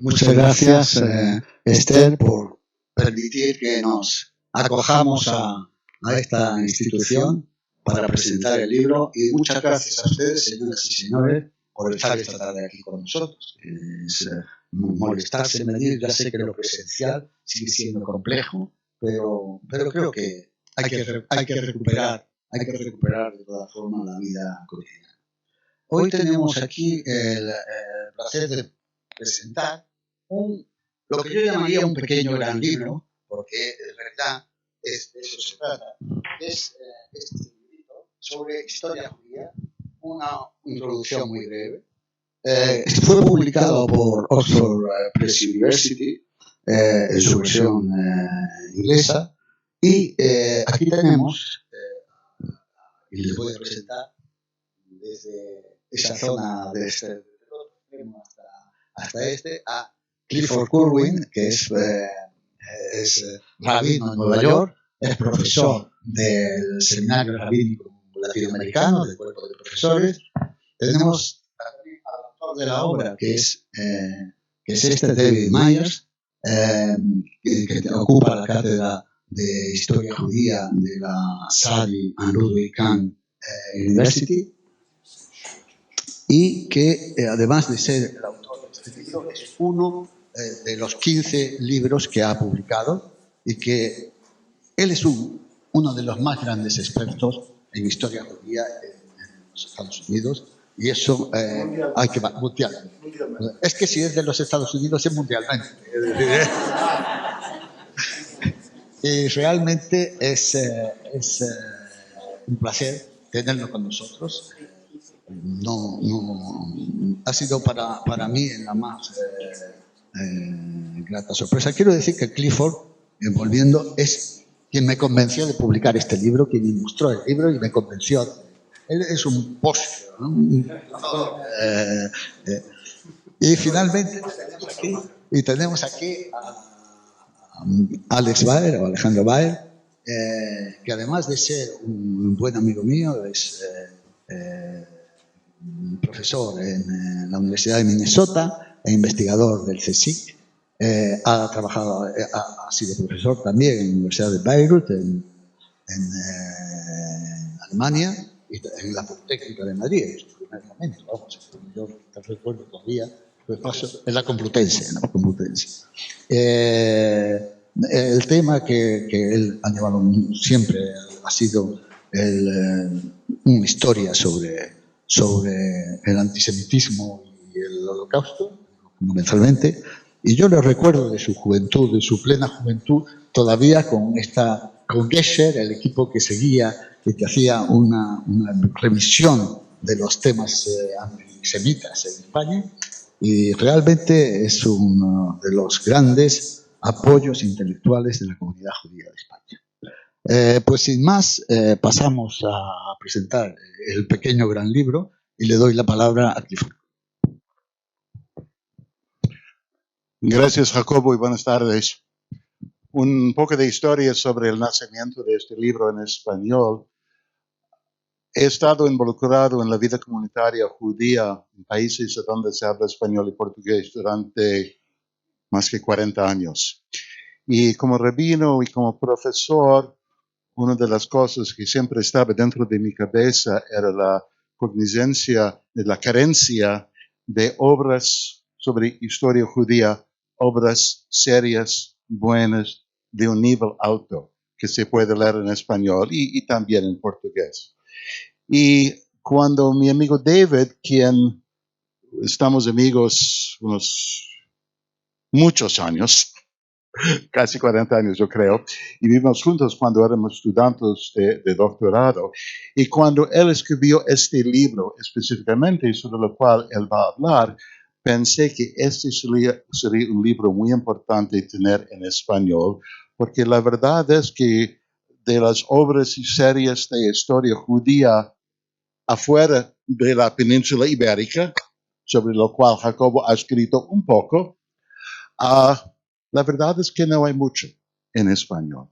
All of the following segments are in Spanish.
Muchas gracias, Esther, por permitir que nos acojamos a esta institución para presentar el libro, y muchas gracias a ustedes, señoras y señores, por estar esta tarde aquí con nosotros. Es molestarse en venir. Ya sé que lo presencial sigue siendo complejo, pero creo que hay que recuperar de toda forma la vida cotidiana. Hoy tenemos aquí el placer de presentar lo que yo llamaría un pequeño gran libro, porque en realidad de eso se trata. Es este libro sobre historia judía, una introducción muy breve. Fue publicado por Oxford Press University en su versión inglesa, y aquí tenemos, y les voy a presentar desde esa zona de este hasta este, a Clifford Kulwin, que es rabino en Nueva York, es profesor del Seminario Rabínico Latinoamericano, del cuerpo de profesores. Tenemos al autor de la obra, que es este David Myers, que ocupa la cátedra de Historia Judía de la Sadi and Ludwig Kahn University, y que además de ser el autor de este libro, es uno de los 15 libros que ha publicado, y que él es uno de los más grandes expertos en historia judía en los Estados Unidos, y eso hay que mundial. Es que si es de los Estados Unidos es mundialmente. Y realmente es un placer tenerlo con nosotros. No, ha sido para mí la más grata sorpresa. Quiero decir que Clifford, volviendo, es quien me convenció de publicar este libro, quien me mostró el libro y me convenció. Él es un postre, ¿no? Y finalmente tenemos aquí a Alex Baer, o Alejandro Baer, que además de ser un buen amigo mío, es profesor en la Universidad de Minnesota e investigador del CSIC. Ha trabajado, ha sido profesor también en la Universidad de Beirut, en Alemania, y en la Politécnica de Madrid, en su primer momento. Vamos, yo te recuerdo todavía, pues paso en la Complutense. El tema que él ha llevado siempre ha sido una historia sobre el antisemitismo y el holocausto, fundamentalmente. Y yo le recuerdo de su juventud, de su plena juventud, todavía con Gesher, el equipo que seguía y que hacía una revisión de los temas antisemitas en España, y realmente es uno de los grandes apoyos intelectuales de la comunidad judía de España. Pues sin más, pasamos a presentar el pequeño gran libro, y le doy la palabra a Clifford. Gracias, Jacobo, y buenas tardes. Un poco de historia sobre el nacimiento de este libro en español. He estado involucrado en la vida comunitaria judía en países donde se habla español y portugués durante más de 40 años. Y como rabino y como profesor, una de las cosas que siempre estaba dentro de mi cabeza era la cognizencia de la carencia de obras sobre historia judía, obras serias, buenas, de un nivel alto, que se puede leer en español y también en portugués. Y cuando mi amigo David, quien estamos amigos unos muchos años, casi 40 años yo creo, y vivimos juntos cuando éramos estudiantes de doctorado, y cuando él escribió este libro específicamente sobre lo cual él va a hablar, pensé que este sería un libro muy importante tener en español, porque la verdad es que de las obras y series de historia judía afuera de la península ibérica, sobre lo cual Jacobo ha escrito un poco, la verdad es que no hay mucho en español.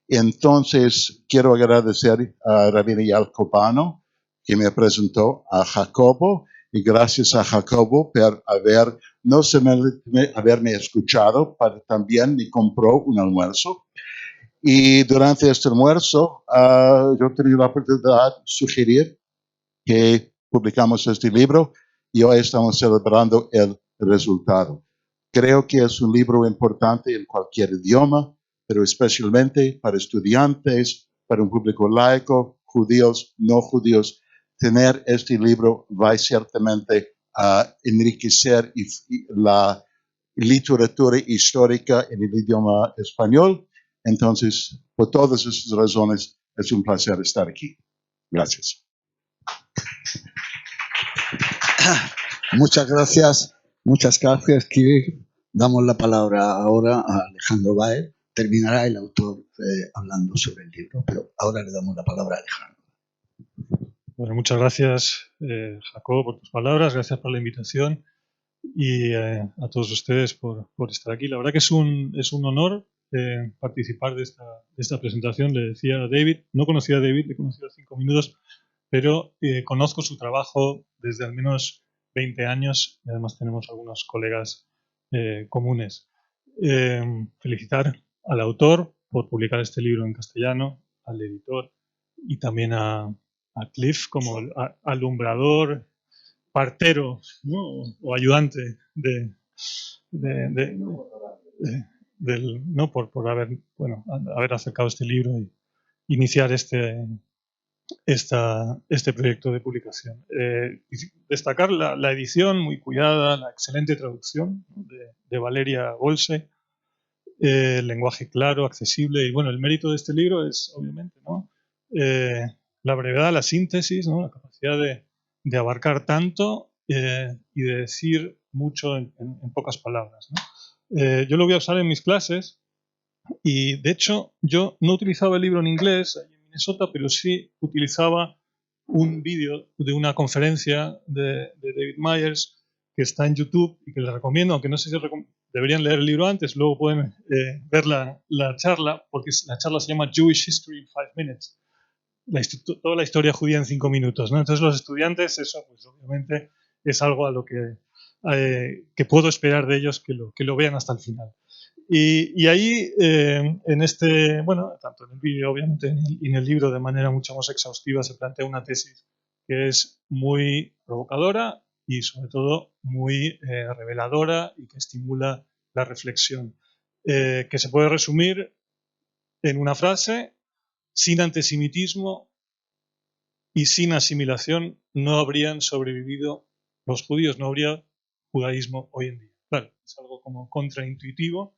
Entonces, quiero agradecer a Rabino Yal Copano, que me presentó a Jacobo, y gracias a Jacobo por haber no se merece haberme escuchado, también me compró un almuerzo. Y durante este almuerzo yo tenía la oportunidad de sugerir que publicamos este libro y hoy estamos celebrando el resultado. Creo que es un libro importante en cualquier idioma, pero especialmente para estudiantes, para un público laico, judíos, no judíos. Tener este libro va ciertamente a enriquecer la literatura histórica en el idioma español. Entonces, por todas esas razones, es un placer estar aquí. Gracias. Muchas gracias, Kiri. Damos la palabra ahora a Alejandro Baer. Terminará el autor hablando sobre el libro, pero ahora le damos la palabra a Alejandro. Bueno, muchas gracias, Jacobo, por tus palabras, gracias por la invitación y a todos ustedes por estar aquí. La verdad que es un honor participar de esta presentación. Le decía a David, no conocía a David, le conocí hace 5 minutos, pero conozco su trabajo desde al menos 20 años y además tenemos algunos colegas comunes. Felicitar al autor por publicar este libro en castellano, al editor y también a Cliff como alumbrador, partero, ¿no? O ayudante ¿no? por haber acercado este libro y iniciar este proyecto de publicación. Destacar la edición muy cuidada, la excelente traducción, ¿no? de Valeria Bolse, el lenguaje claro, accesible, y bueno, el mérito de este libro es obviamente, ¿no? La brevedad, la síntesis, ¿no? La capacidad de abarcar tanto y de decir mucho en pocas palabras, ¿no? Yo lo voy a usar en mis clases y de hecho yo no utilizaba el libro en inglés allí en Minnesota, pero sí utilizaba un vídeo de una conferencia de David Myers que está en YouTube y que les recomiendo, aunque no sé si deberían leer el libro antes, luego pueden ver la charla, porque la charla se llama Jewish History in 5 Minutes. Toda la historia judía en 5 minutos, ¿no? Entonces los estudiantes, eso pues obviamente es algo a lo que puedo esperar de ellos que lo vean hasta el final. Y ahí, tanto en el vídeo, obviamente, y en el libro de manera mucho más exhaustiva, se plantea una tesis que es muy provocadora y sobre todo muy reveladora y que estimula la reflexión, que se puede resumir en una frase: sin antisemitismo y sin asimilación no habrían sobrevivido los judíos, no habría judaísmo hoy en día. Claro, es algo como contraintuitivo.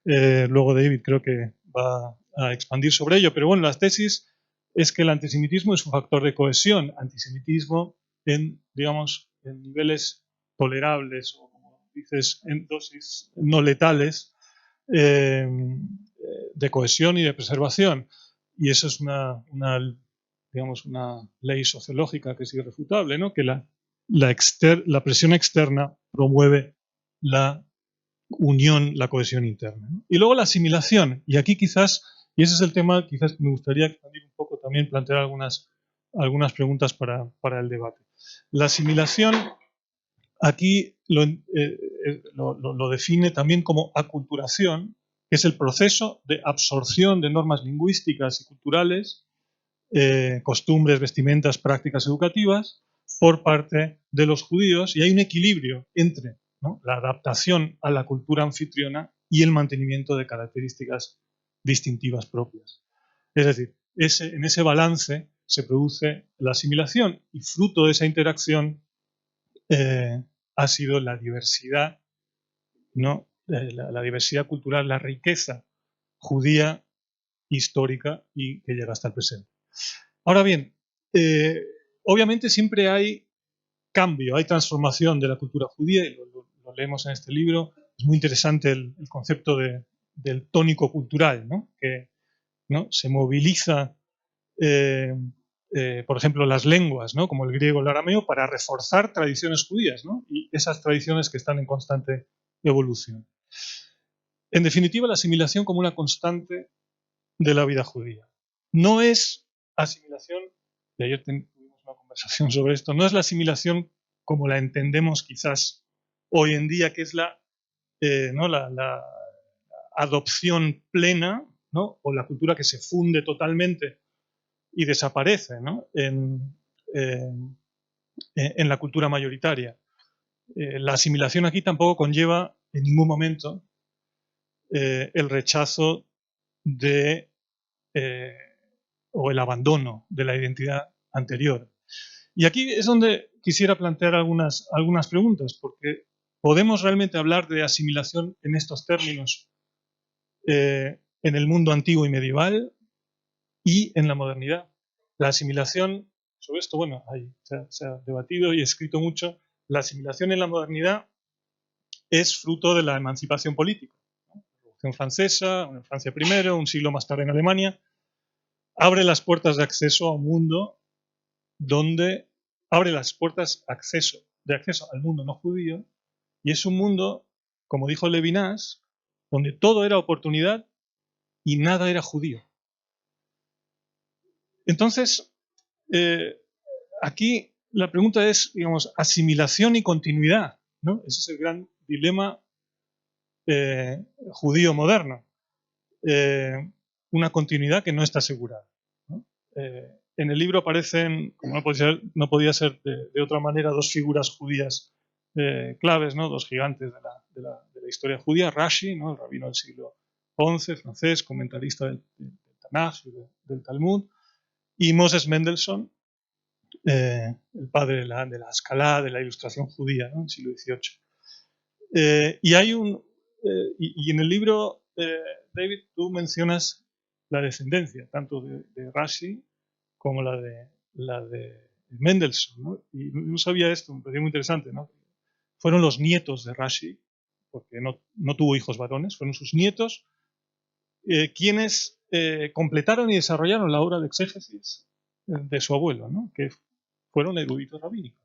Luego David creo que va a expandir sobre ello, pero bueno, la tesis es que el antisemitismo es un factor de cohesión, antisemitismo en niveles tolerables o, como dices, en dosis no letales de cohesión y de preservación. Y eso es una ley sociológica que es irrefutable, ¿no? Que la presión externa promueve la unión, la cohesión interna, ¿no? Y luego la asimilación, y aquí quizás, y ese es el tema, quizás me gustaría expandir un poco también, plantear algunas preguntas para el debate. La asimilación aquí lo define también como aculturación, que es el proceso de absorción de normas lingüísticas y culturales, costumbres, vestimentas, prácticas educativas por parte de los judíos, y hay un equilibrio entre, ¿no?, la adaptación a la cultura anfitriona y el mantenimiento de características distintivas propias. Es decir, en ese balance se produce la asimilación y fruto de esa interacción ha sido la diversidad, ¿no? La diversidad cultural, la riqueza judía histórica y que llega hasta el presente. Ahora bien, obviamente siempre hay cambio, hay transformación de la cultura judía, y lo leemos en este libro. Es muy interesante el concepto del tónico cultural, ¿no? Que, ¿no?, se moviliza, por ejemplo, las lenguas, ¿no?, como el griego o el arameo, para reforzar tradiciones judías, ¿no?, y esas tradiciones que están en constante evolución. En definitiva, la asimilación como una constante de la vida judía. No es asimilación, y ayer tuvimos una conversación sobre esto, no es la asimilación como la entendemos quizás hoy en día, que es la adopción plena, ¿no? O la cultura que se funde totalmente y desaparece, ¿no? en la cultura mayoritaria. La asimilación aquí tampoco conlleva en ningún momento el rechazo de o el abandono de la identidad anterior. Y aquí es donde quisiera plantear algunas preguntas, porque ¿podemos realmente hablar de asimilación en estos términos en el mundo antiguo y medieval y en la modernidad? La asimilación, sobre esto, bueno, se ha debatido y escrito mucho. La asimilación en la modernidad es fruto de la emancipación política, ¿no? La Revolución Francesa, en Francia primero, un siglo más tarde en Alemania, abre las puertas de acceso a un mundo donde abre las puertas de acceso al mundo no judío, y es un mundo, como dijo Levinas, donde todo era oportunidad y nada era judío. Entonces, aquí la pregunta es, digamos, asimilación y continuidad, ¿no? Ese es el gran dilema judío moderno. Una continuidad que no está asegurada, ¿no? En el libro aparecen, como no podía ser de otra manera, dos figuras judías claves, ¿no? Dos gigantes de la historia judía: Rashi, ¿no? El rabino del siglo XI, francés, comentarista del Tanaj y del Talmud, y Moses Mendelssohn, el padre de la Escalá, de la ilustración judía, ¿no? En el siglo XVIII. Y hay y en el libro, David, tú mencionas la descendencia, tanto de Rashi como la de Mendelssohn, ¿no? Y no sabía esto, me pareció muy interesante, ¿no? Fueron los nietos de Rashi, porque no tuvo hijos varones, fueron sus nietos quienes completaron y desarrollaron la obra de exégesis de su abuelo, ¿no? Que fueron eruditos rabínicos.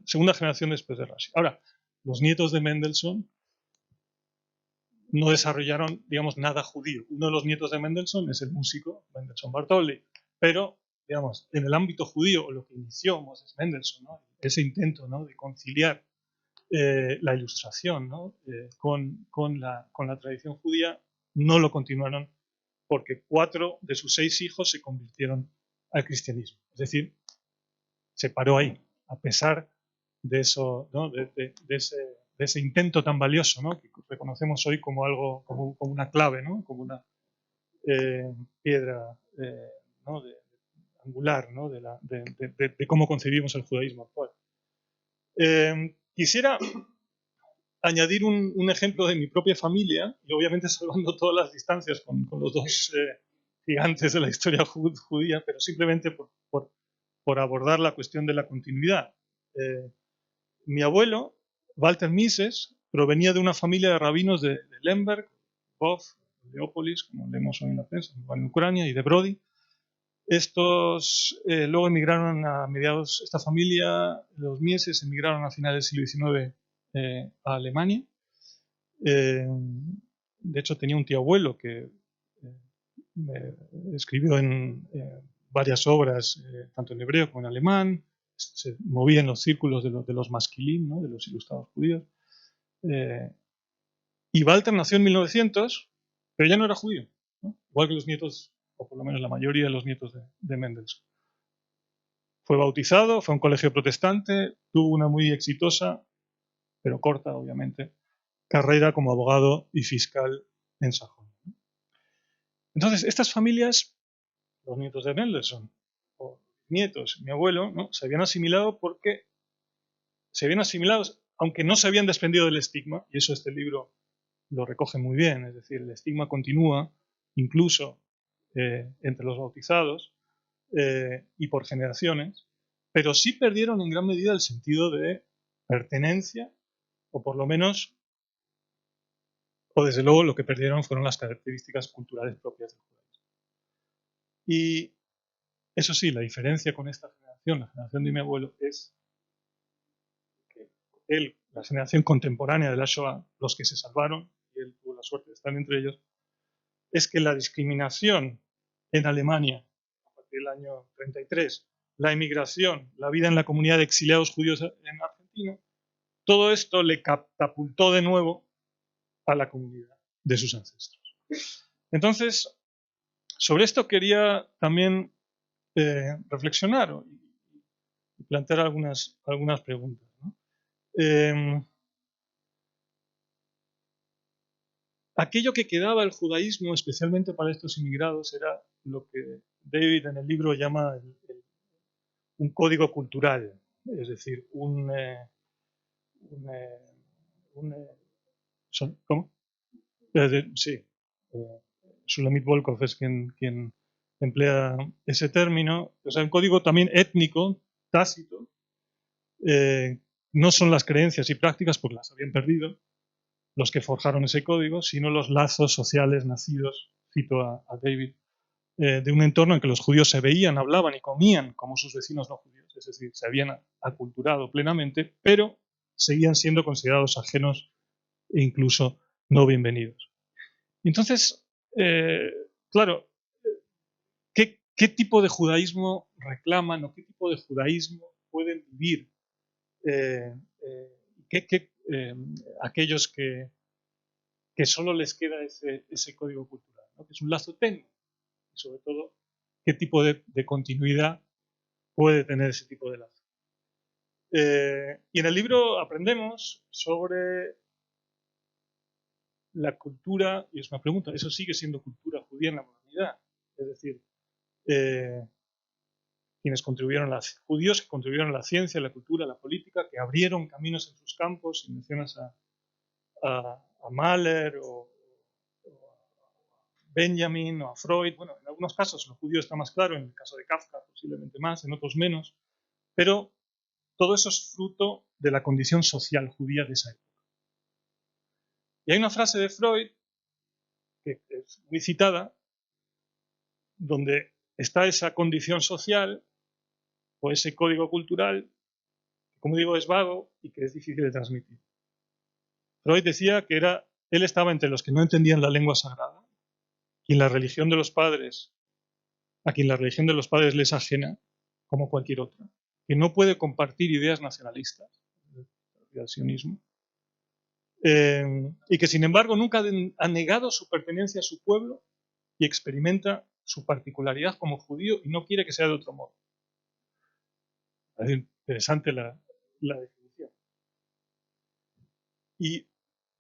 Segunda generación después de Rashi. Ahora, los nietos de Mendelssohn no desarrollaron, digamos, nada judío. Uno de los nietos de Mendelssohn es el músico Mendelssohn Bartholdy, pero, digamos, en el ámbito judío, lo que inició Moses Mendelssohn, ¿no? Ese intento, ¿no? De conciliar la ilustración, ¿no? con la tradición judía, no lo continuaron, porque 4 de sus 6 hijos se convirtieron al cristianismo. Es decir, se paró ahí, a pesar de eso, ¿no? de ese intento tan valioso, ¿no? Que reconocemos hoy como algo, como una clave, ¿no? Como una piedra ¿no? angular, ¿no? de cómo concebimos el judaísmo actual. Quisiera añadir un ejemplo de mi propia familia, y obviamente salvando todas las distancias con los dos gigantes de la historia judía, pero simplemente por abordar la cuestión de la continuidad. Mi abuelo, Walter Mises, provenía de una familia de rabinos de Lemberg, Bov, Leópolis, como leemos hoy en la prensa, en Ucrania, y de Brody. Estos luego emigraron a mediados, esta familia, los Mieses, emigraron a finales del siglo XIX a Alemania. De hecho, tenía un tío abuelo que escribió en varias obras, tanto en hebreo como en alemán. Se movía en los círculos de los masquilín, ¿no? De los ilustrados judíos. Y Walter nació en 1900, pero ya no era judío, ¿no? Igual que los nietos, o por lo menos la mayoría de los nietos de Mendelssohn. Fue bautizado, fue a un colegio protestante, tuvo una muy exitosa, pero corta obviamente, carrera como abogado y fiscal en Sajonia. Entonces, estas familias, los nietos de Mendelssohn, o nietos, mi abuelo, ¿no? Se habían asimilado aunque no se habían desprendido del estigma, y eso este libro lo recoge muy bien, es decir, el estigma continúa incluso entre los bautizados y por generaciones, pero sí perdieron en gran medida el sentido de pertenencia, o por lo menos, o desde luego lo que perdieron fueron las características culturales propias del judaísmo. Y eso sí, la diferencia con esta generación, la generación de mi abuelo, es que él, la generación contemporánea de la Shoah, los que se salvaron, y él tuvo la suerte de estar entre ellos, es que la discriminación en Alemania, a partir del año 33, la emigración, la vida en la comunidad de exiliados judíos en Argentina, todo esto le catapultó de nuevo a la comunidad de sus ancestros. Entonces, sobre esto quería también reflexionar y plantear algunas preguntas, ¿no? Aquello que quedaba del judaísmo, especialmente para estos inmigrados, era lo que David en el libro llama un código cultural, es decir, ¿cómo? Sí, Shulamit Volkov es quien emplea ese término, o sea, un código también étnico, tácito. No son las creencias y prácticas, porque las habían perdido los que forjaron ese código, sino los lazos sociales nacidos, cito a David, de un entorno en que los judíos se veían, hablaban y comían como sus vecinos no judíos, es decir, se habían aculturado plenamente, pero seguían siendo considerados ajenos e incluso no bienvenidos. Entonces, claro, ¿qué tipo de judaísmo reclaman o qué tipo de judaísmo pueden vivir aquellos que solo les queda ese código cultural, ¿no? Que es un lazo técnico, y sobre todo, qué tipo de continuidad puede tener ese tipo de lazo. Y en el libro aprendemos sobre la cultura, y es una pregunta, ¿eso sigue siendo cultura judía en la modernidad? Es decir, judíos que contribuyeron a la ciencia, a la cultura, a la política, que abrieron caminos en sus campos, y mencionas a Mahler o Benjamin o a Freud. Bueno, en algunos casos lo judío está más claro, en el caso de Kafka posiblemente más, en otros menos, pero todo eso es fruto de la condición social judía de esa época. Y hay una frase de Freud, que es muy citada, donde está esa condición social o ese código cultural, que como digo es vago y que es difícil de transmitir. Freud decía que él estaba entre los que no entendían la lengua sagrada, a quien la religión de los padres les ajena, como cualquier otra, que no puede compartir ideas nacionalistas, el sionismo, y que sin embargo nunca ha negado su pertenencia a su pueblo y experimenta su particularidad como judío y no quiere que sea de otro modo. Es interesante la definición. Y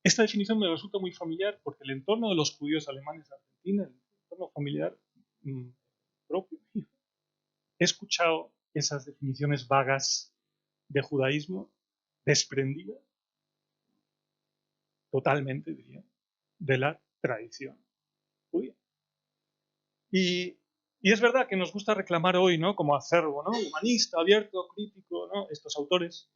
esta definición me resulta muy familiar porque el entorno de los judíos alemanes de Argentina, el entorno familiar propio, he escuchado esas definiciones vagas de judaísmo desprendidas totalmente, diría, de la tradición judía. Y es verdad que nos gusta reclamar hoy, ¿no?, como acervo, ¿no?, humanista, abierto, crítico, ¿no?, estos autores.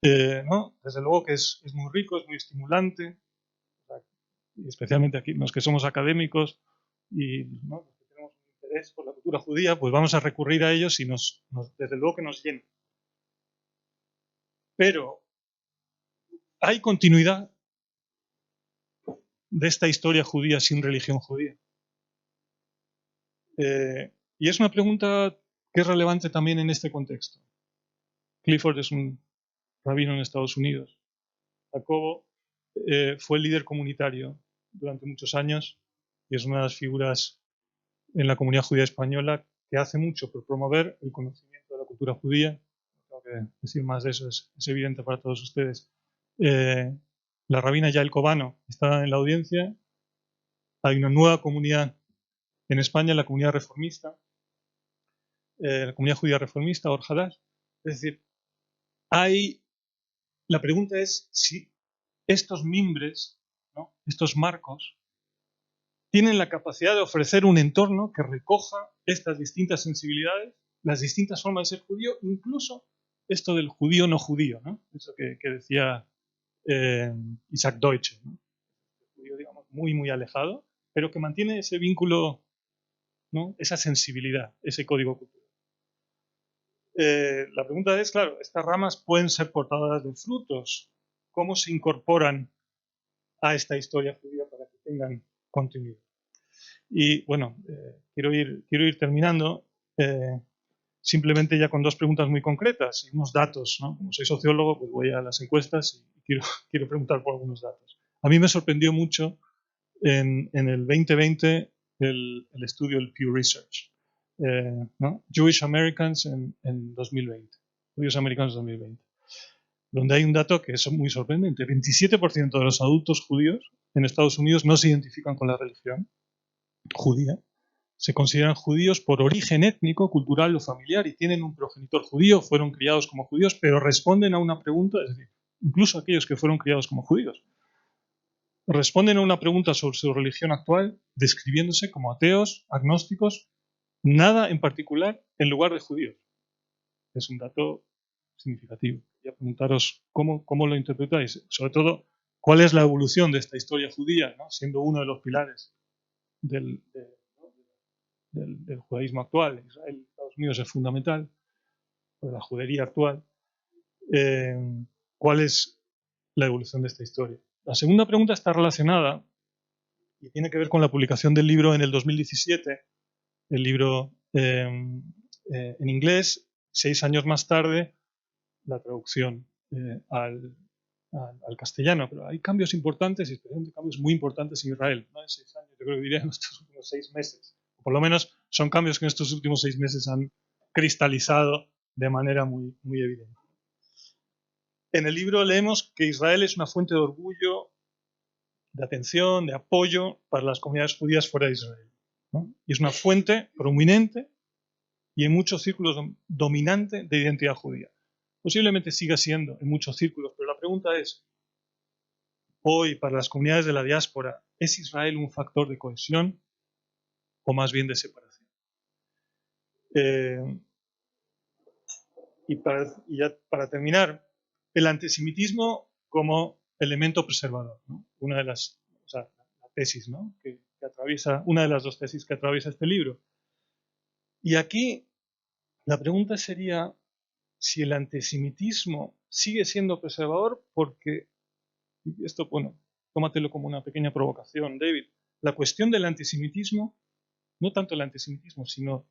¿No? Desde luego que es muy rico, es muy estimulante, y especialmente aquí los que somos académicos y, ¿no?, los que tenemos un interés por la cultura judía, pues vamos a recurrir a ellos y desde luego que nos llena. Pero ¿hay continuidad de esta historia judía sin religión judía? Y es una pregunta que es relevante también en este contexto. Clifford es un rabino en Estados Unidos. Jacobo fue líder comunitario durante muchos años y es una de las figuras en la comunidad judía española que hace mucho por promover el conocimiento de la cultura judía. No tengo que decir más de eso, es evidente para todos ustedes. La rabina Yael Cobano está en la audiencia. Hay una nueva comunidad en España, la comunidad reformista, la comunidad judía reformista, Or Hadash. Es decir, la pregunta es si estos mimbres, ¿no?, estos marcos, tienen la capacidad de ofrecer un entorno que recoja estas distintas sensibilidades, las distintas formas de ser judío, incluso esto del judío no judío, ¿no?, eso que decía Isaac Deutsche, ¿no?, el judío, digamos, muy, muy alejado, pero que mantiene ese vínculo, ¿no?, esa sensibilidad, ese código cultural. La pregunta es, claro, estas ramas pueden ser portadoras de frutos. ¿Cómo se incorporan a esta historia judía para que tengan continuidad? Y bueno, quiero ir terminando. simplemente ya con dos preguntas muy concretas y unos datos, ¿no? Como soy sociólogo, pues voy a las encuestas y quiero preguntar por algunos datos. A mí me sorprendió mucho en el 2020 el estudio, el Pew Research, ¿no? Jewish Americans en 2020, judíos americanos 2020, donde hay un dato que es muy sorprendente. 27% de los adultos judíos en Estados Unidos no se identifican con la religión judía. Se consideran judíos por origen étnico, cultural o familiar y tienen un progenitor judío, fueron criados como judíos, pero responden a una pregunta, es decir, incluso aquellos que fueron criados como judíos, responden a una pregunta sobre su religión actual, describiéndose como ateos, agnósticos, nada en particular en lugar de judíos. Es un dato significativo. Voy a preguntaros cómo lo interpretáis, sobre todo cuál es la evolución de esta historia judía, ¿no? Siendo uno de los pilares del judaísmo actual. Israel, Estados Unidos es fundamental, de la judería actual. ¿Cuál es la evolución de esta historia? La segunda pregunta está relacionada y tiene que ver con la publicación del libro en el 2017, el libro en inglés, 6 años más tarde, la traducción al castellano. Pero hay cambios importantes, y especialmente cambios muy importantes en Israel, ¿no? En 6 años, yo creo que diría en estos últimos 6 meses. Por lo menos son cambios que en estos últimos 6 meses han cristalizado de manera muy, muy evidente. En el libro leemos que Israel es una fuente de orgullo, de atención, de apoyo para las comunidades judías fuera de Israel, ¿no? Y es una fuente prominente y en muchos círculos dominante de identidad judía. Posiblemente siga siendo en muchos círculos, pero la pregunta es, hoy para las comunidades de la diáspora, ¿es Israel un factor de cohesión o más bien de separación? Y para terminar, el antisemitismo como elemento preservador, ¿no? Una de las, la tesis, ¿no? que atraviesa, una de las dos tesis que atraviesa este libro. Y aquí la pregunta sería si el antisemitismo sigue siendo preservador, porque, y esto, bueno, tómatelo como una pequeña provocación, David, la cuestión del antisemitismo, no tanto el antisemitismo, sino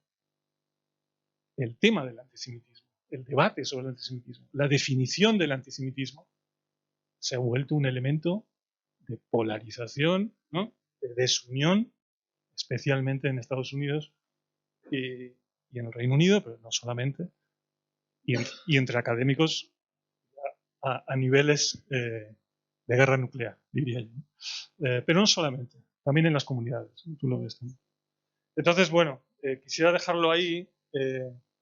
el tema del antisemitismo, el debate sobre el antisemitismo, la definición del antisemitismo, se ha vuelto un elemento de polarización, ¿no? De desunión, especialmente en Estados Unidos y en el Reino Unido, pero no solamente, y entre académicos a niveles de guerra nuclear, diría yo. Pero no solamente, también en las comunidades, ¿no? Tú lo ves también. Entonces, bueno, quisiera dejarlo ahí,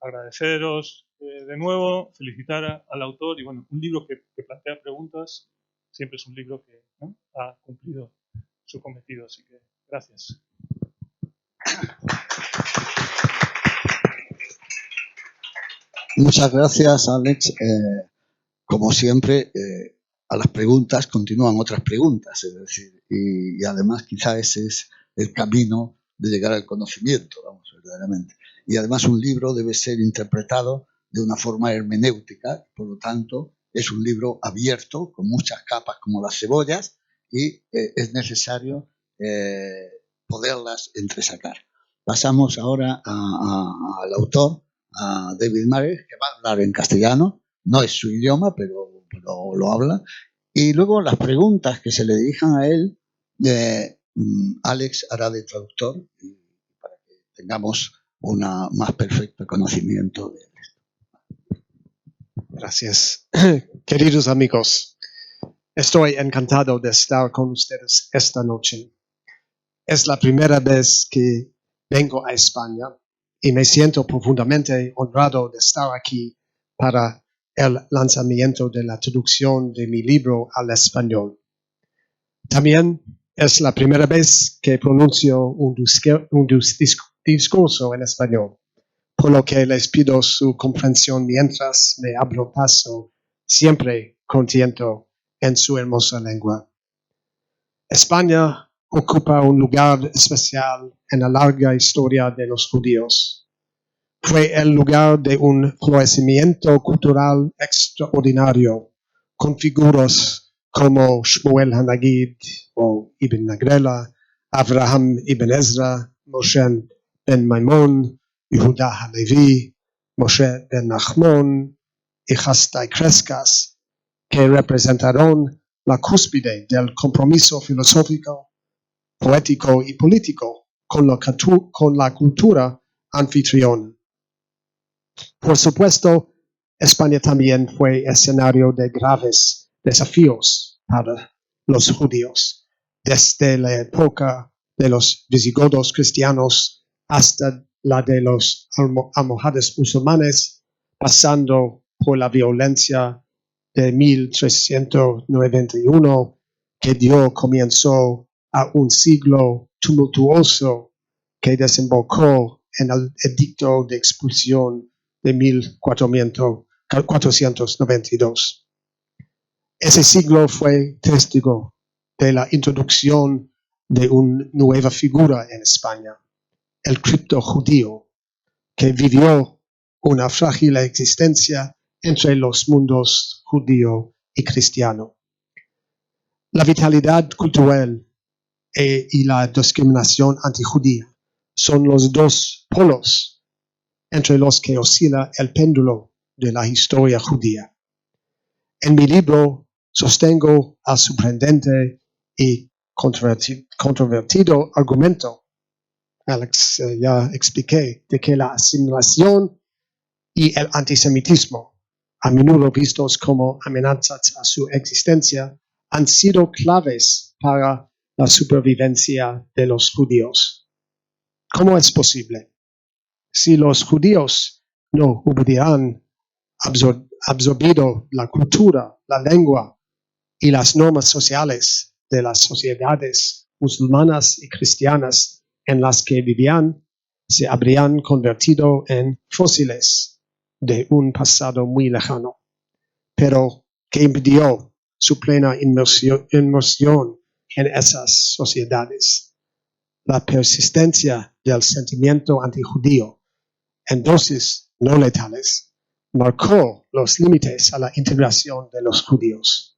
agradeceros de nuevo, felicitar al autor y, bueno, un libro que plantea preguntas, siempre es un libro que, ¿no?, ha cumplido su cometido, así que gracias. Muchas gracias, Alex. Como siempre, a las preguntas continúan otras preguntas, es decir, y además quizá ese es el camino de llegar al conocimiento, vamos, verdaderamente. Y además un libro debe ser interpretado de una forma hermenéutica, por lo tanto es un libro abierto, con muchas capas como las cebollas, y es necesario poderlas entresacar. Pasamos ahora al autor, a David Murray, que va a hablar en castellano, no es su idioma, pero lo habla. Y luego las preguntas que se le dirijan a él, Alex hará de traductor para que tengamos un más perfecto conocimiento de esto. Gracias. Queridos amigos, estoy encantado de estar con ustedes esta noche. Es la primera vez que vengo a España y me siento profundamente honrado de estar aquí para el lanzamiento de la traducción de mi libro al español. También es la primera vez que pronuncio un discurso en español, por lo que les pido su comprensión mientras me abro paso, siempre contento en su hermosa lengua. España ocupa un lugar especial en la larga historia de los judíos. Fue el lugar de un florecimiento cultural extraordinario, con figuras como Shmuel Hanagid o Ibn Nagrela, Avraham Ibn Ezra, Moshe Ben Maimón, Yehuda Halevi, Moshe ben Nachmon, Hijastai Crescas, que representaron la cúspide del compromiso filosófico, poético y político con la cultura anfitriona. Por supuesto, España también fue escenario de graves desafíos para los judíos, desde la época de los visigodos cristianos hasta la de los almohades musulmanes, pasando por la violencia de 1391 que dio comienzo a un siglo tumultuoso que desembocó en el edicto de expulsión de 1492. Ese siglo fue testigo de la introducción de una nueva figura en España, el cripto judío, que vivió una frágil existencia entre los mundos judío y cristiano. La vitalidad cultural y la discriminación antijudía son los dos polos entre los que oscila el péndulo de la historia judía. En mi libro sostengo al sorprendente y controvertido argumento, ya expliqué, de que la asimilación y el antisemitismo, a menudo vistos como amenazas a su existencia, han sido claves para la supervivencia de los judíos. ¿Cómo es posible? Si los judíos no hubieran absorbido la cultura, la lengua y las normas sociales de las sociedades musulmanas y cristianas en las que vivían, se habrían convertido en fósiles de un pasado muy lejano, pero que impidió su plena inmersión en esas sociedades. La persistencia del sentimiento antijudío en dosis no letales, marcó los límites a la integración de los judíos.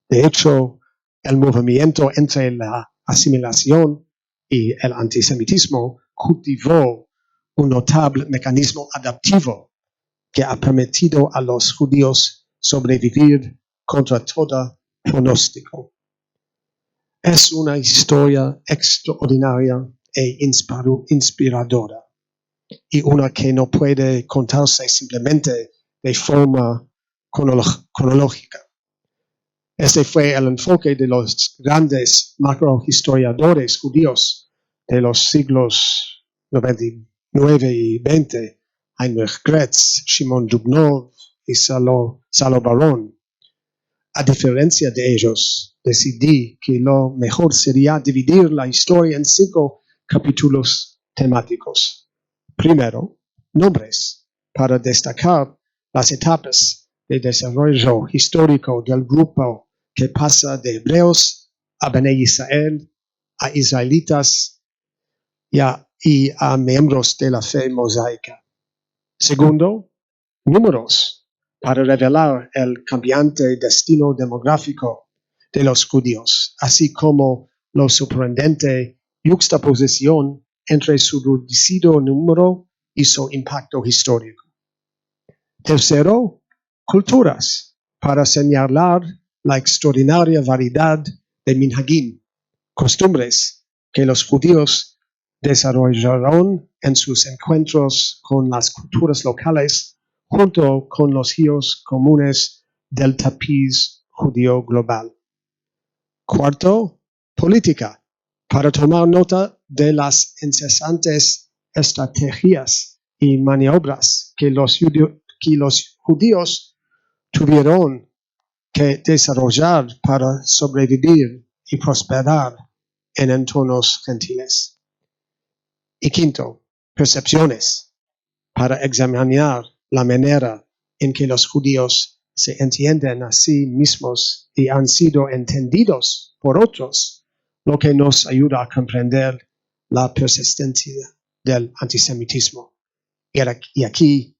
De hecho, el movimiento entre la asimilación y el antisemitismo cultivó un notable mecanismo adaptivo que ha permitido a los judíos sobrevivir contra todo pronóstico. Es una historia extraordinaria e inspiradora, y una que no puede contarse simplemente de forma cronológica. Este fue el enfoque de los grandes macrohistoriadores judíos de los siglos 99 y 20, Heinrich Gretz, Shimon Dubnov y Salo Baron. A diferencia de ellos, decidí que lo mejor sería dividir la historia en 5 capítulos temáticos. Primero, nombres, para destacar las etapas de desarrollo histórico del grupo que pasa de hebreos a Bene Israel, a israelitas y a miembros de la fe mosaica. Segundo, números, para revelar el cambiante destino demográfico de los judíos, así como la sorprendente yuxtaposición entre su reducido número y su impacto histórico. Tercero, culturas, para señalar la extraordinaria variedad de minhagim, costumbres que los judíos desarrollaron en sus encuentros con las culturas locales junto con los giros comunes del tapiz judío global. Cuarto, política, para tomar nota de las incesantes estrategias y maniobras que los judíos tuvieron que desarrollar para sobrevivir y prosperar en entornos gentiles. Y quinto, percepciones, para examinar la manera en que los judíos se entienden a sí mismos y han sido entendidos por otros, lo que nos ayuda a comprender la persistencia del antisemitismo. Y aquí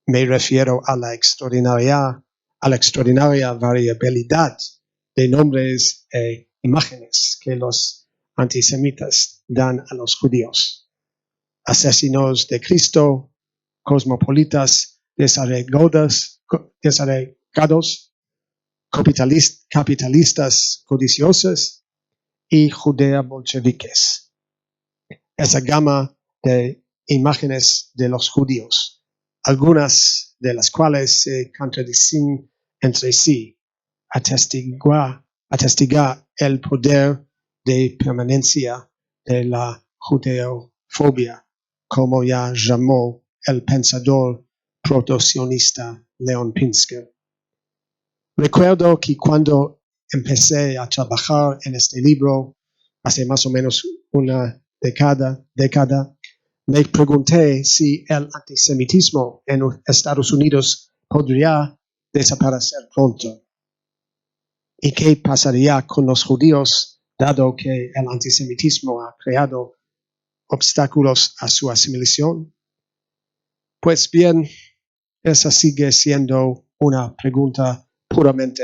me refiero a la extraordinaria variabilidad de nombres e imágenes que los antisemitas dan a los judíos. Asesinos de Cristo, cosmopolitas desarraigados, capitalistas codiciosos y judea bolcheviques. Esa gama de imágenes de los judíos, algunas de las cuales se contradicen entre sí, atestiga el poder de permanencia de la judeofobia, como ya llamó el pensador proto-sionista Leon Pinsker. Recuerdo que cuando empecé a trabajar en este libro, hace más o menos una década, me pregunté si el antisemitismo en Estados Unidos podría desaparecer pronto. ¿Y qué pasaría con los judíos, dado que el antisemitismo ha creado obstáculos a su asimilación? Pues bien, esa sigue siendo una pregunta puramente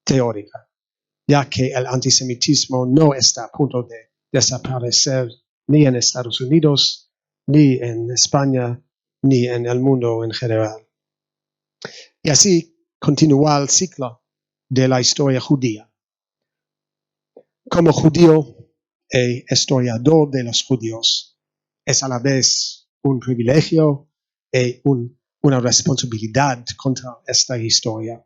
teórica, ya que el antisemitismo no está a punto de desaparecer ni en Estados Unidos, ni en España, ni en el mundo en general. Y así continúa el ciclo de la historia judía. Como judío e historiador de los judíos, es a la vez un privilegio y una responsabilidad contra esta historia.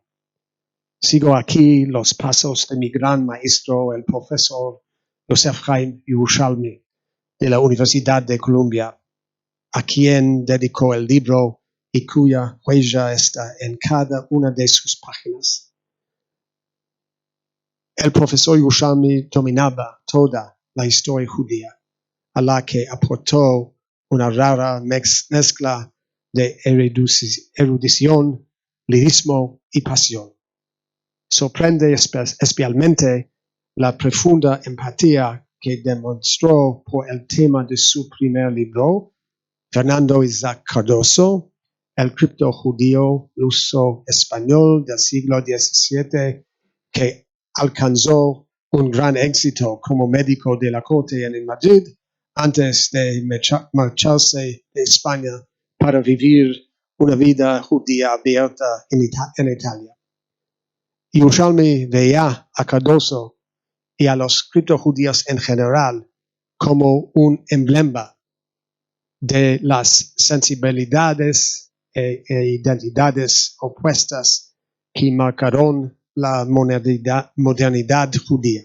Sigo aquí los pasos de mi gran maestro, el profesor Yosef Chaim Yerushalmi, de la Universidad de Columbia, a quien dedicó el libro y cuya huella está en cada una de sus páginas. El profesor Yerushalmi dominaba toda la historia judía, a la que aportó una rara mezcla de erudición, lirismo y pasión. Sorprende especialmente la profunda empatía que demostró por el tema de su primer libro, Fernando Isaac Cardoso, el criptojudío luso-español del siglo XVII, que alcanzó un gran éxito como médico de la corte en Madrid antes de marcharse de España para vivir una vida judía abierta en Italia. Yerushalmi veía a Cardoso y a los criptojudíos en general como un emblema de las sensibilidades e identidades opuestas que marcaron la modernidad judía.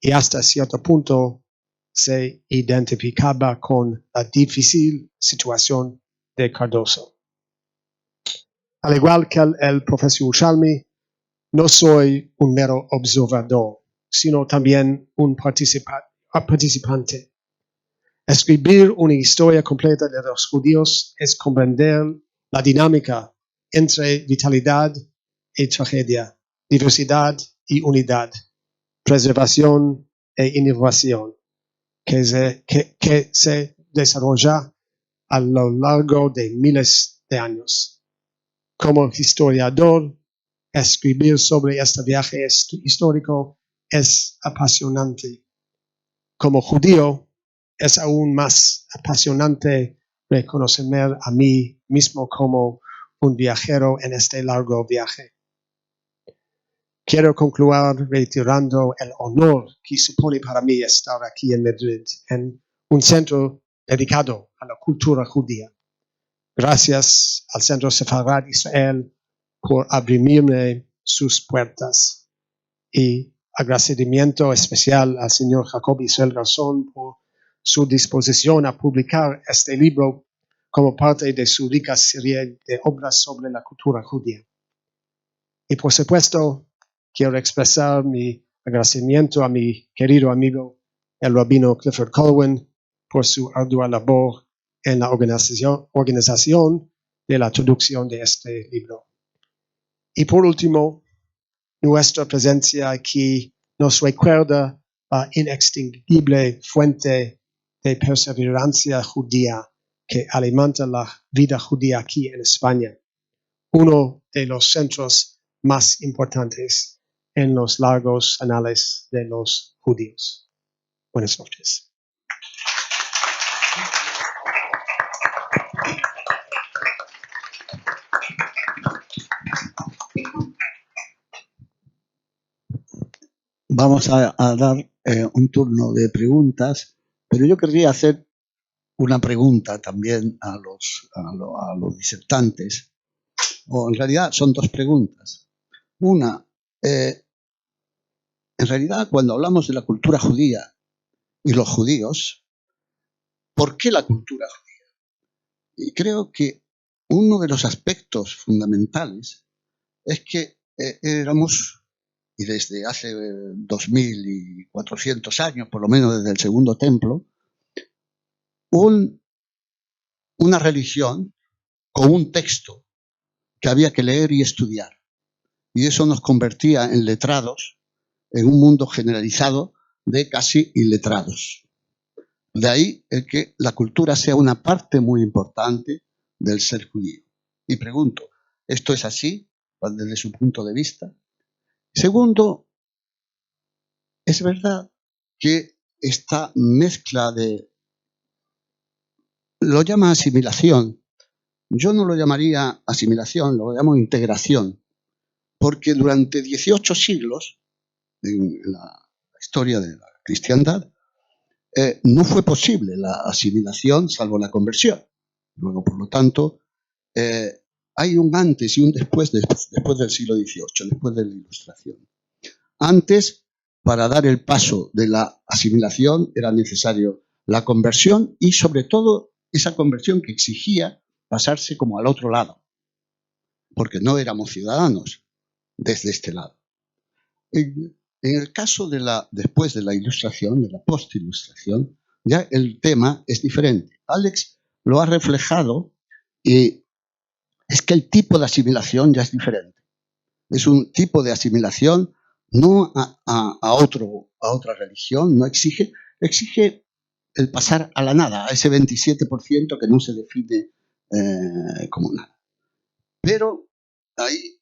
Y hasta cierto punto se identificaba con la difícil situación de Cardoso. Al igual que el profesor Yerushalmi, no soy un mero observador, sino también un participante. Escribir una historia completa de los judíos es comprender la dinámica entre vitalidad y tragedia, diversidad y unidad, preservación e innovación, que se desarrolla a lo largo de miles de años. Como historiador, escribir sobre este viaje histórico es apasionante. Como judío, es aún más apasionante reconocerme a mí mismo como un viajero en este largo viaje. Quiero concluir reiterando el honor que supone para mí estar aquí en Madrid, en un centro dedicado a la cultura judía. Gracias al Centro Sefarad-Israel por abrirme sus puertas, y agradecimiento especial al señor Jacob Israel Garzón por su disposición a publicar este libro como parte de su rica serie de obras sobre la cultura judía. Y por supuesto, quiero expresar mi agradecimiento a mi querido amigo, el rabino Clifford Kulwin, por su ardua labor en la organización de la traducción de este libro. Y por último, nuestra presencia aquí nos recuerda la inextinguible fuente de perseverancia judía que alimenta la vida judía aquí en España, uno de los centros más importantes en los largos anales de los judíos. Buenas noches. Vamos a dar un turno de preguntas, pero yo querría hacer una pregunta también a los disertantes, o en realidad son dos preguntas. Una, en realidad cuando hablamos de la cultura judía y los judíos, ¿por qué la cultura judía? Y creo que uno de los aspectos fundamentales es que éramos, y desde hace 2400 años, por lo menos desde el segundo templo, una religión con un texto que había que leer y estudiar. Y eso nos convertía en letrados, en un mundo generalizado de casi iletrados. De ahí el que la cultura sea una parte muy importante del ser judío. Y pregunto, ¿esto es así desde su punto de vista? Segundo, es verdad que esta mezcla lo llama asimilación. Yo no lo llamaría asimilación, lo llamo integración, porque durante 18 siglos, en la historia de la cristiandad, no fue posible la asimilación salvo la conversión. Luego, por lo tanto, hay un antes y un después del siglo XVIII, después de la Ilustración. Antes, para dar el paso de la asimilación, era necesario la conversión y, sobre todo, esa conversión que exigía pasarse como al otro lado, porque no éramos ciudadanos desde este lado. En el caso después de la Ilustración, de la post-Ilustración, ya el tema es diferente. Alex lo ha reflejado y es que el tipo de asimilación ya es diferente. Es un tipo de asimilación no a otra religión, no exige el pasar a la nada, a ese 27% que no se define como nada. Pero ahí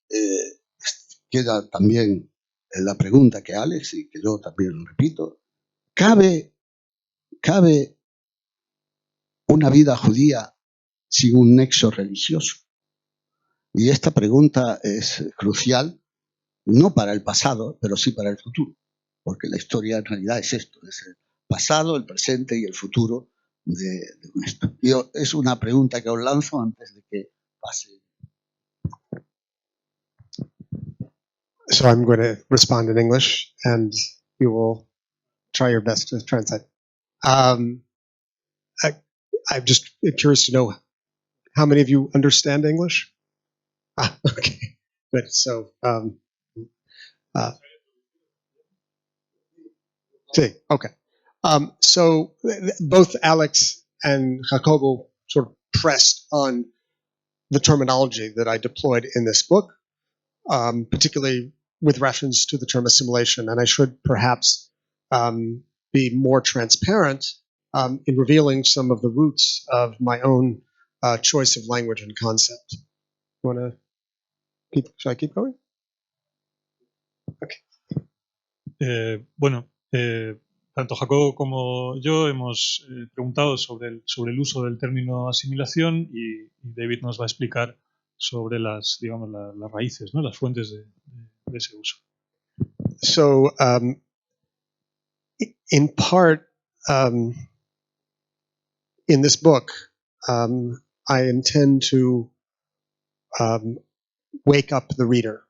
queda también la pregunta que Alex, y que yo también repito, ¿cabe una vida judía sin un nexo religioso? Y esta pregunta es crucial, no para el pasado, pero sí para el futuro, porque la historia en realidad es esto, es el pasado, el presente y el futuro de esto. Es una pregunta que os lanzo antes de que pase. So I'm going to respond in English, and you will try your best to translate. I'm just curious to know how many of you understand English? Okay, good. So, okay. So both Alex and Jacobo sort of pressed on the terminology that I deployed in this book, particularly with reference to the term assimilation. And I should perhaps be more transparent in revealing some of the roots of my own choice of language and concept. You want to should I keep going? Okay. Tanto Jacobo como yo hemos preguntado sobre el uso del término asimilación y David nos va a explicar sobre las raíces, ¿no? Las fuentes de ese uso. So, in part, in this book, I intend to wake up the reader.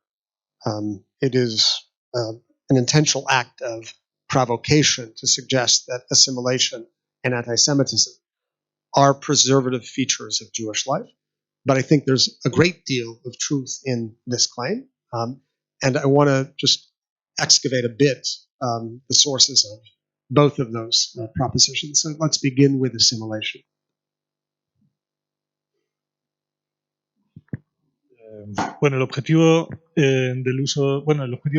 It is an intentional act of provocation to suggest that assimilation and anti-Semitism are preservative features of Jewish life. But I think there's a great deal of truth in this claim. And I want to just excavate a bit the sources of both of those propositions. So let's begin with assimilation. El objetivo del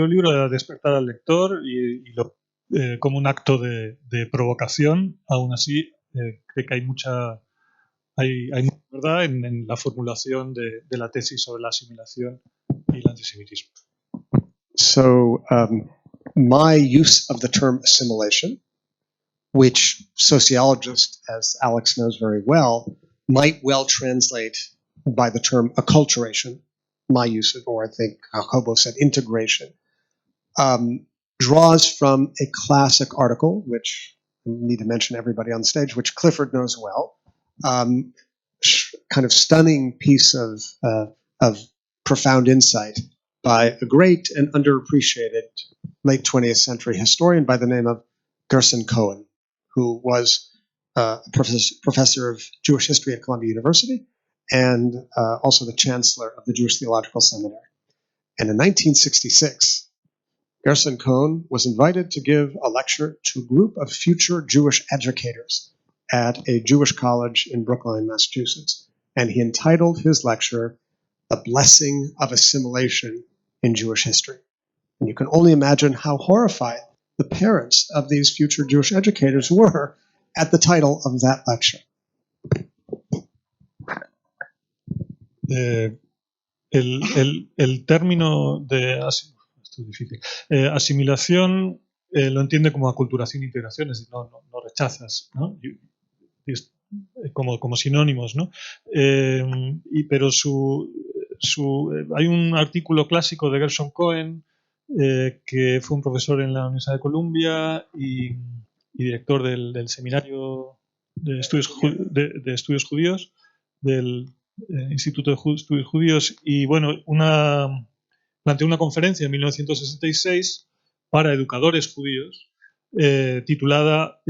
libro era despertar al lector y como un acto de provocación. Aún así, creo que hay mucha verdad en la formulación de la tesis sobre la asimilación y el antisemitismo. So, my use of the term assimilation, which sociologists, as Alex knows very well, might well translate by the term acculturation, my use of, or I think Jacobo said integration, draws from a classic article, which I need to mention everybody on stage, which Clifford knows well. Kind of stunning piece of profound insight by a great and underappreciated late 20th century historian by the name of Gerson Cohen, who was a professor of Jewish history at Columbia University and also the chancellor of the Jewish Theological Seminary. And in 1966, Gerson Cohen was invited to give a lecture to a group of future Jewish educators at a Jewish college in Brookline, Massachusetts. And he entitled his lecture, The Blessing of Assimilation in Jewish History. And you can only imagine how horrified the parents of these future Jewish educators were at the title of that lecture. El término de asimilación lo entiende como aculturación e integración, es decir, no rechazas, ¿no? Como sinónimos, ¿no? Pero hay un artículo clásico de Gerson Cohen, que fue un profesor en la Universidad de Columbia y director del seminario de estudios judíos, del Instituto de Estudios Judíos, y bueno, planteó una conferencia en 1966 para educadores judíos, titulada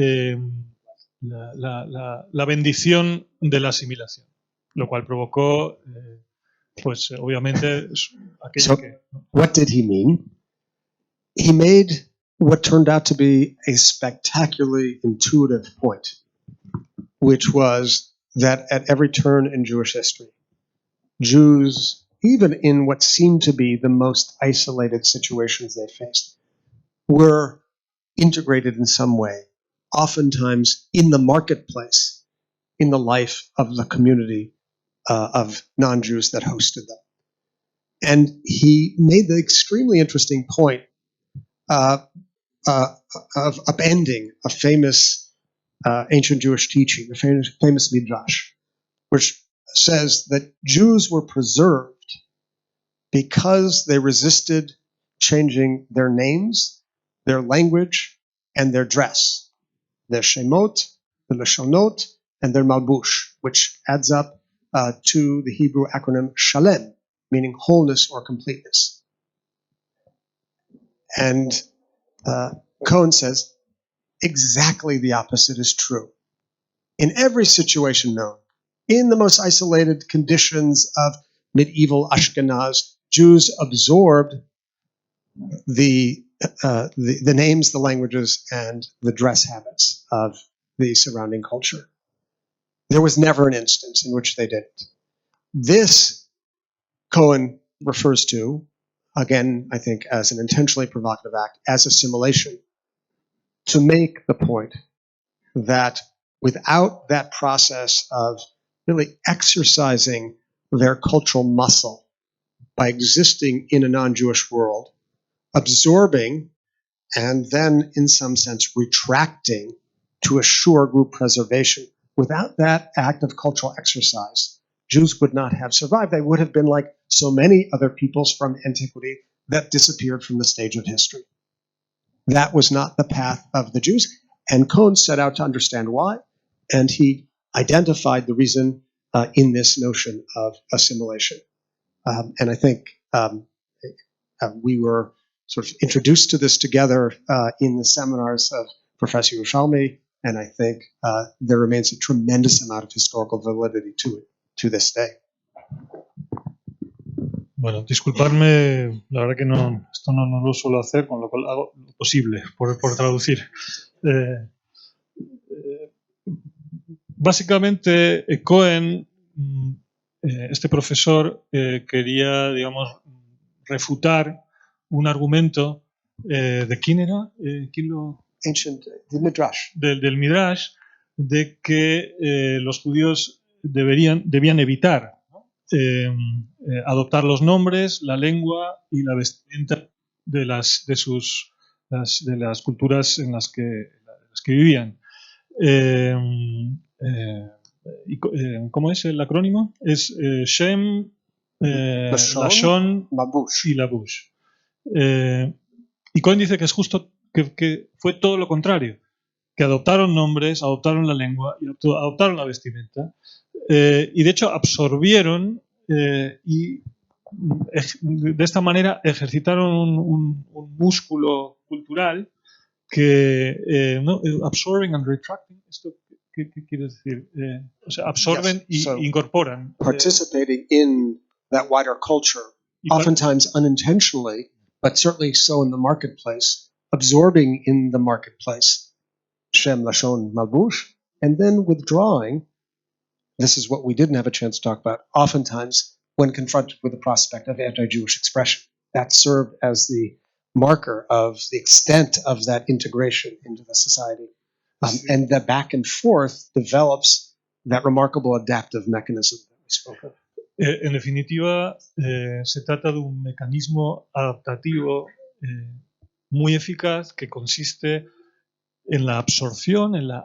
la bendición de la asimilación, lo cual provocó, pues obviamente, aquello que... What did he mean? He made what turned out to be a spectacularly intuitive point, which was that at every turn in Jewish history, Jews, even in what seemed to be the most isolated situations they faced, were integrated in some way, oftentimes in the marketplace, in the life of the community of non-Jews that hosted them. And he made the extremely interesting point of upending a famous ancient Jewish teaching, a famous midrash, which says that Jews were preserved because they resisted changing their names, their language, and their dress, their shemot, their leshonot, and their malbush, which adds up to the Hebrew acronym shalem, meaning wholeness or completeness. And Cohen says exactly the opposite is true. In every situation known, in the most isolated conditions of medieval Ashkenaz, Jews absorbed the names, the languages, and the dress habits of the surrounding culture. There was never an instance in which they didn't. This, Cohen refers to, again, I think, as an intentionally provocative act, as assimilation, to make the point that without that process of really exercising their cultural muscle by existing in a non-Jewish world, absorbing, and then in some sense retracting to assure group preservation, without that act of cultural exercise, Jews would not have survived. They would have been like so many other peoples from antiquity that disappeared from the stage of history. That was not the path of the Jews, and Cohen set out to understand why, and he identified the reason in this notion of assimilation. And I think we were sort of introduced to this together in the seminars of Professor Yerushalmi, and I think there remains a tremendous amount of historical validity to it to this day. Bueno, disculpadme, la verdad que esto no lo suelo hacer, con lo cual hago lo posible por traducir. Básicamente, Cohen, este profesor, quería, digamos, refutar un argumento ¿de quién era? ¿Quién lo? The Midrash. Del Midrash, de que los judíos debían evitar, ¿no? Adoptar los nombres, la lengua y la vestimenta de las culturas en las que vivían. ¿Cómo es el acrónimo? Es Shem, Lashon Mabush. y Labush. Y Cohen dice que es justo que fue todo lo contrario, que adoptaron nombres, adoptaron la lengua y adoptaron la vestimenta, y de hecho absorbieron y de esta manera ejercitaron un músculo cultural que ¿no? Absorbing and retracting, ¿esto qué quiere decir? O sea, absorben y incorporan. Participating in that wider culture, oftentimes unintentionally, but certainly so in the marketplace, absorbing in the marketplace, Shem Lashon Malbush, and then withdrawing. This is what we didn't have a chance to talk about. Oftentimes, when confronted with the prospect of anti-Jewish expression, that served as the marker of the extent of that integration into the society. And the back and forth develops that remarkable adaptive mechanism that we spoke of. En definitiva, se trata de un mecanismo adaptativo muy eficaz que consiste en la absorción, en la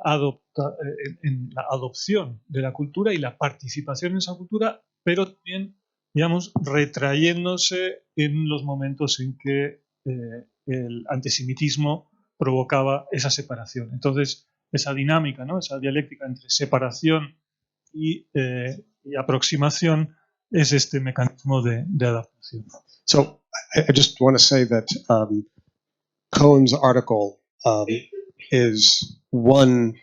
adopción de la cultura y la participación en esa cultura, pero también, digamos, retrayéndose en los momentos en que el antisemitismo provocaba esa separación. Entonces, esa dinámica, ¿no? Esa dialéctica entre separación y aproximación es este mecanismo de adaptación. So, I just want to say that Cohen's article is one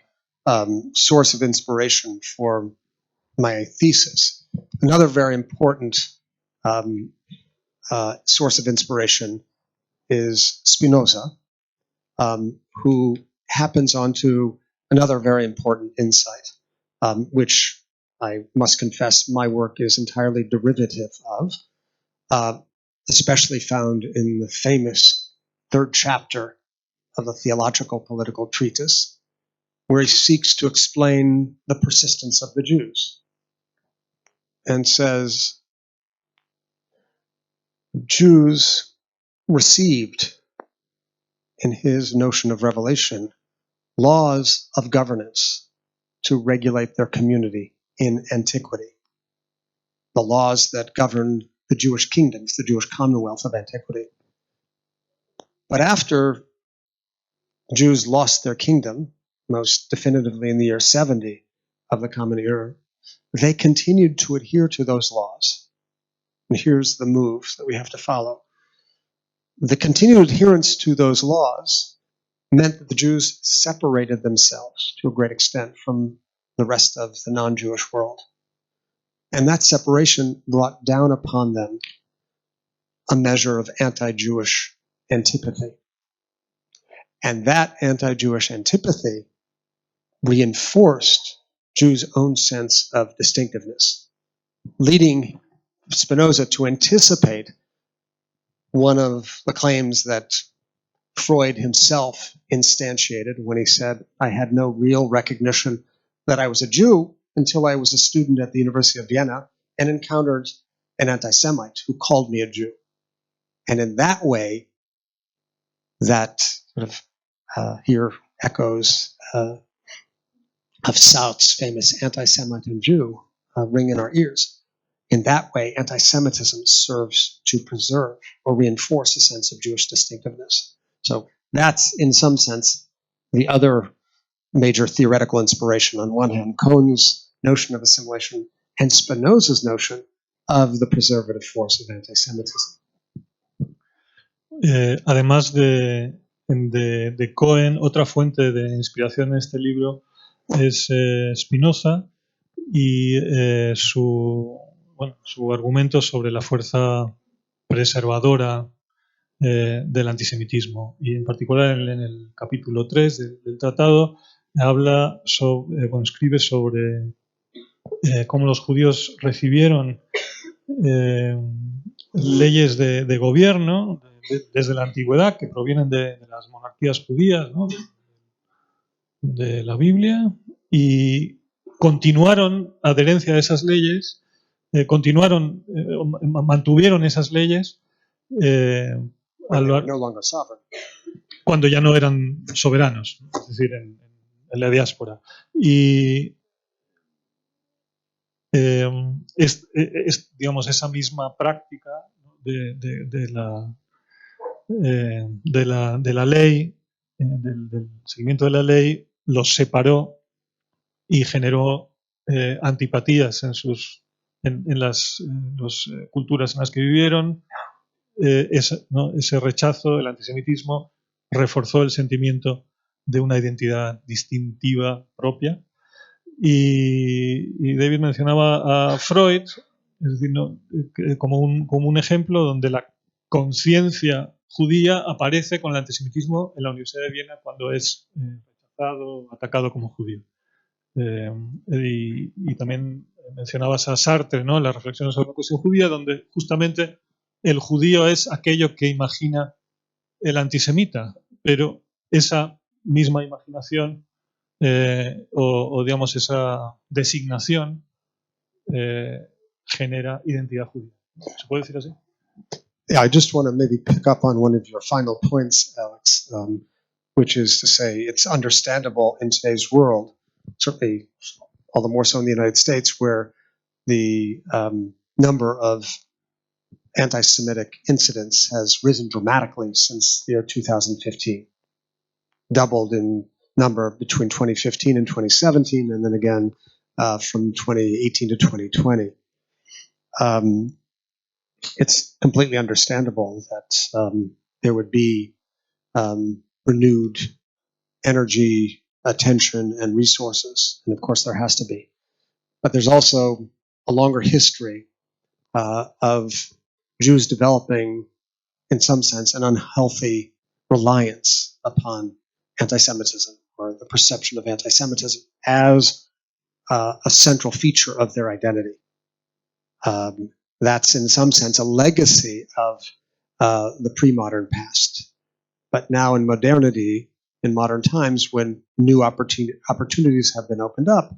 source of inspiration for my thesis. Another very important source of inspiration is Spinoza, who happens onto another very important insight, which I must confess my work is entirely derivative of, especially found in the famous third chapter of the Theological Political Treatise, where he seeks to explain the persistence of the Jews and says, Jews received, in his notion of revelation, laws of governance to regulate their community in antiquity. The laws that governed the Jewish kingdoms, the Jewish commonwealth of antiquity. But after Jews lost their kingdom, most definitively in the year 70 of the Common Era, they continued to adhere to those laws. And here's the move that we have to follow. The continued adherence to those laws meant that the Jews separated themselves to a great extent from the rest of the non-Jewish world. And that separation brought down upon them a measure of anti-Jewish antipathy. And that anti-Jewish antipathy reinforced Jews' own sense of distinctiveness, leading Spinoza to anticipate one of the claims that Freud himself instantiated when he said, I had no real recognition that I was a Jew until I was a student at the University of Vienna and encountered an anti-Semite who called me a Jew. And in that way, that sort of here echoes of South's famous anti-Semite and Jew ring in our ears. In that way, anti-Semitism serves to preserve or reinforce a sense of Jewish distinctiveness. So that's, in some sense, the other major theoretical inspiration. On one hand, Cohen's notion of assimilation and Spinoza's notion of the preservative force of anti-Semitism. Además de Cohen, otra fuente de inspiración en este libro es Spinoza y su argumento sobre la fuerza preservadora del antisemitismo. Y en particular en el capítulo 3 del tratado escribe sobre cómo los judíos recibieron leyes de gobierno desde la antigüedad que provienen de las monarquías judías, ¿no? de la Biblia, y continuaron adherencia a esas leyes, mantuvieron esas leyes cuando ya no eran soberanos, es decir, en la diáspora. Y digamos, esa misma práctica de de la ley, del seguimiento de la ley, los separó y generó antipatías en las culturas en las que vivieron. Ese rechazo, el antisemitismo, reforzó el sentimiento de una identidad distintiva propia. Y David mencionaba a Freud, es decir, como un ejemplo donde la conciencia judía aparece con el antisemitismo en la Universidad de Viena cuando es rechazado, atacado como judío. Y también mencionabas a Sartre, ¿no? Las reflexiones sobre la cuestión judía, donde justamente el judío es aquello que imagina el antisemita, pero esa misma imaginación o digamos esa designación genera identidad judía. ¿Se puede decir así? Yeah, I just want to maybe pick up on one of your final points, Alex, which is to say it's understandable in today's world, certainly all the more so in the United States, where the number of anti-Semitic incidents has risen dramatically since the year 2015, doubled in number between 2015 and 2017, and then again from 2018 to 2020. It's completely understandable that there would be renewed energy, attention, and resources, and of course there has to be. But there's also a longer history of Jews developing, in some sense, an unhealthy reliance upon anti-Semitism or the perception of anti-Semitism as a central feature of their identity. That's, in some sense, a legacy of the pre-modern past. But now in modernity, in modern times, when new opportunities have been opened up,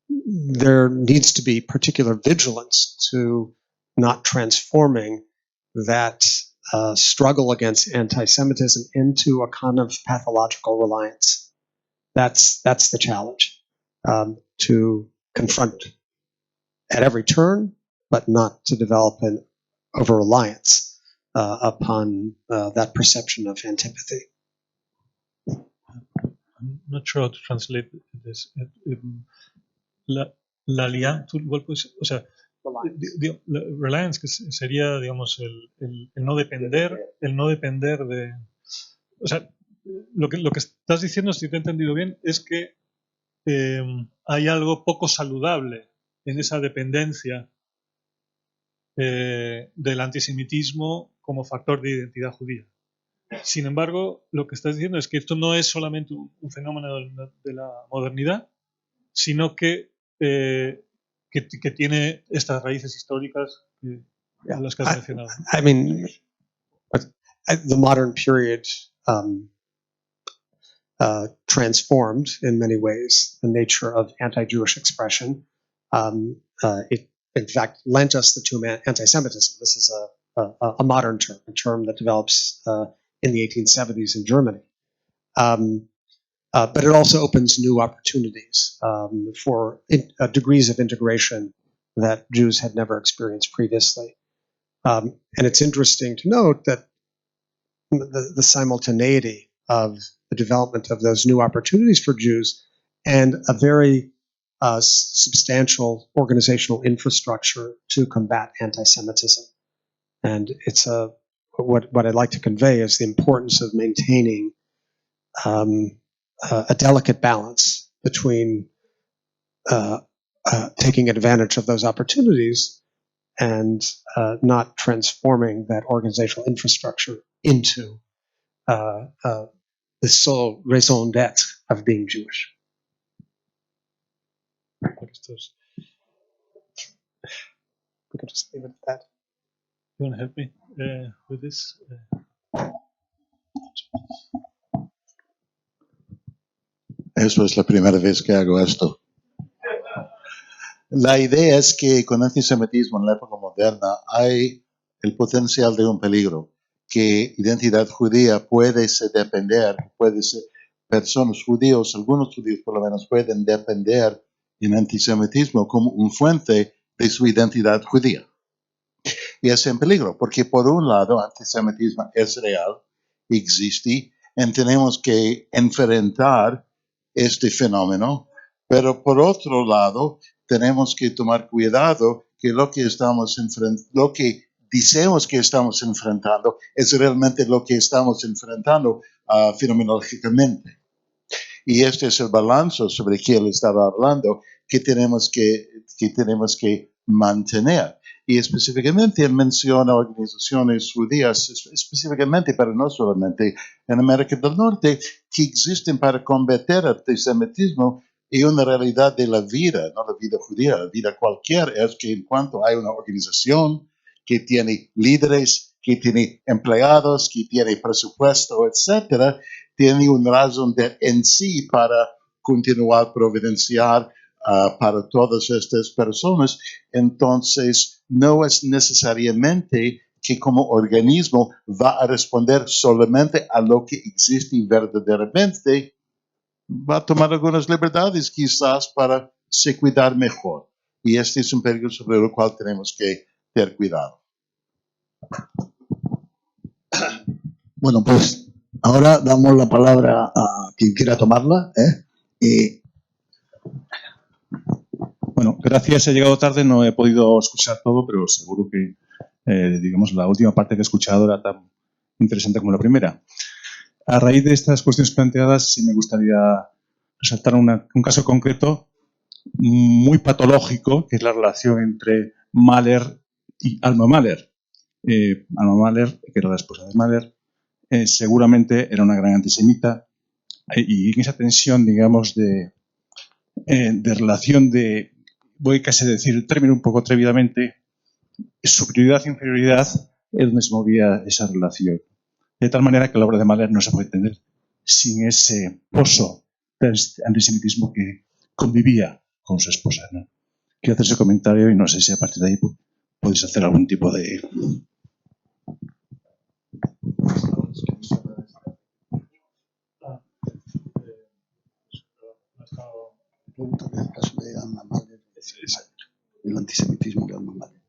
there needs to be particular vigilance to not transforming that struggle against anti-Semitism into a kind of pathological reliance. That's the challenge, to confront at every turn, but not to develop an over-reliance upon that perception of antipathy. I'm not sure how to translate this. La alianza, o sea, reliance, que sería, digamos, el no depender de... O sea, lo que estás diciendo, si te he entendido bien, es que hay algo poco saludable en esa dependencia del antisemitismo como factor de identidad judía. Sin embargo, lo que estás diciendo es que esto no es solamente un fenómeno de la modernidad, sino que tiene estas raíces históricas a las que has mencionado. I mean, the modern period transformed in many ways the nature of anti-Jewish expression. It, in fact, lent us the term anti-Semitism. This is a modern term, a term that develops in the 1870s in Germany. But it also opens new opportunities for degrees of integration that Jews had never experienced previously. And it's interesting to note that the simultaneity of the development of those new opportunities for Jews and a very substantial organizational infrastructure to combat anti-Semitism. And it's what I'd like to convey is the importance of maintaining a delicate balance between taking advantage of those opportunities and not transforming that organizational infrastructure into the sole raison d'être of being Jewish. We could just leave it at that. You want to help me with this? Eso es la primera vez que hago esto. La idea es que con antisemitismo en la época moderna hay el potencial de un peligro, que identidad judía puede depender, puede ser personas judíos, algunos judíos por lo menos pueden depender en antisemitismo como un fuente de su identidad judía. y es en peligro, porque por un lado, antisemitismo es real, existe, y tenemos que enfrentar este fenómeno, pero por otro lado, tenemos que tomar cuidado que lo que decimos que estamos enfrentando es realmente lo que estamos enfrentando fenomenológicamente. Y este es el balance sobre el que él estaba hablando que tenemos que mantener. Y específicamente él menciona organizaciones judías, específicamente, pero no solamente en América del Norte, que existen para combatir el antisemitismo y una realidad de la vida, no la vida judía, la vida cualquiera, es que en cuanto hay una organización que tiene líderes, que tiene empleados, que tiene presupuesto, etcétera, tiene una razón en sí para continuar providenciar para todas estas personas. Entonces, no es necesariamente que como organismo va a responder solamente a lo que existe verdaderamente, va a tomar algunas libertades quizás para se cuidar mejor. Y este es un peligro sobre el cual tenemos que tener cuidado. Bueno, pues ahora damos la palabra a quien quiera tomarla. Bueno, gracias. He llegado tarde, no he podido escuchar todo, pero seguro que, digamos, la última parte que he escuchado era tan interesante como la primera. A raíz de estas cuestiones planteadas, sí me gustaría resaltar un caso concreto muy patológico, que es la relación entre Mahler y Alma Mahler. Alma Mahler, que era la esposa de Mahler, seguramente era una gran antisemita, y en esa tensión, digamos, de relación de, voy casi a decir el término un poco atrevidamente, superioridad e inferioridad, es donde se movía esa relación. De tal manera que la obra de Mahler no se puede entender sin ese pozo de antisemitismo que convivía con su esposa, ¿no? Quiero hacer ese comentario y no sé si a partir de ahí podéis hacer algún tipo de... El caso de Alma Mahler, el antisemitismo de Alma Mahler.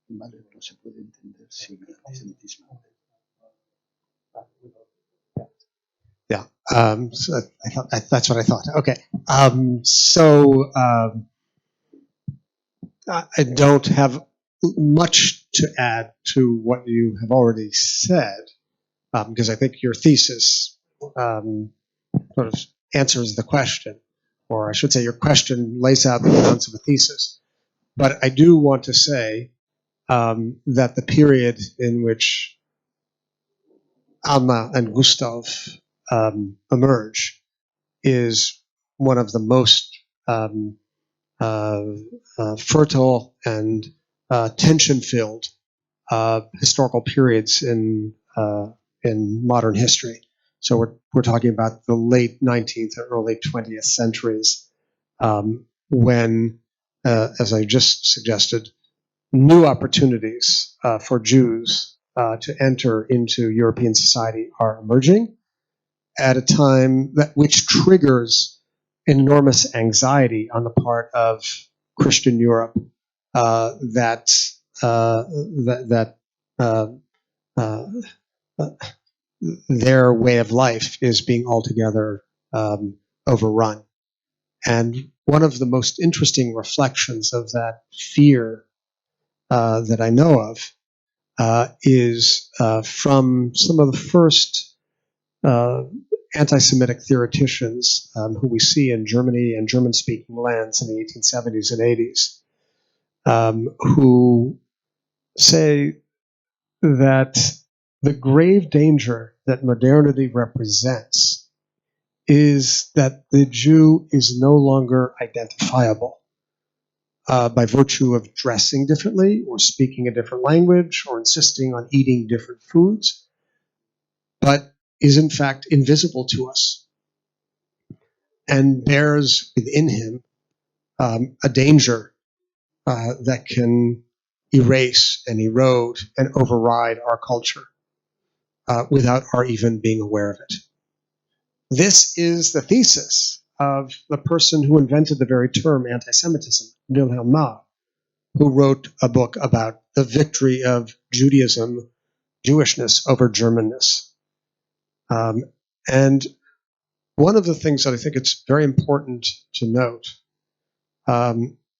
Mahler no se puede entender sin el antisemitismo. Yeah, so that's what I thought. Okay, I don't have much to add to what you have already said, because I think your thesis sort of answers the question, or I should say your question lays out the grounds of a thesis. But I do want to say that the period in which Alma and Gustav emerge is one of the most fertile and tension-filled historical periods in modern history. So we're talking about the late 19th or early 20th centuries, when, as I just suggested, new opportunities for Jews to enter into European society are emerging at a time which triggers enormous anxiety on the part of Christian Europe that their way of life is being altogether overrun. And one of the most interesting reflections of that fear that I know of is from some of the first anti-Semitic theoreticians who we see in Germany and German-speaking lands in the 1870s and 80s, who say that the grave danger that modernity represents is that the Jew is no longer identifiable by virtue of dressing differently or speaking a different language or insisting on eating different foods, but is in fact invisible to us and bears within him a danger that can erase and erode and override our culture without our even being aware of it. This is the thesis of the person who invented the very term anti-Semitism, Wilhelm Marr, who wrote a book about the victory of Judaism, Jewishness over Germanness. And one of the things that I think it's very important to note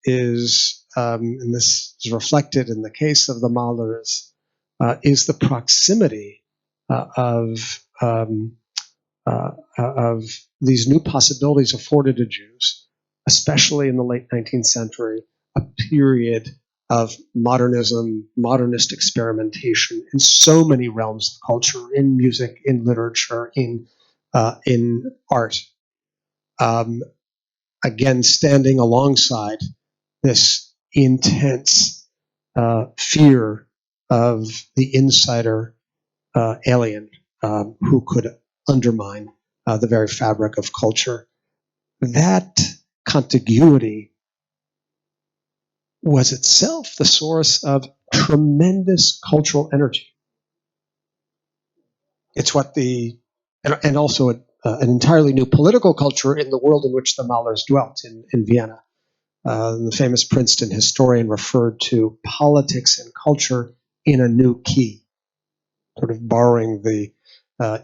is, and this is reflected in the case of the Mahlers, is the proximity of these new possibilities afforded to Jews, especially in the late 19th century, a period of modernism, modernist experimentation in so many realms of culture, in music, in literature, in art. Again, standing alongside this intense fear of the insider alien who could undermine the very fabric of culture. That contiguity was itself the source of tremendous cultural energy. It's what and also an entirely new political culture in the world in which the Mahlers dwelt in Vienna. The famous Princeton historian referred to politics and culture in a new key, sort of borrowing the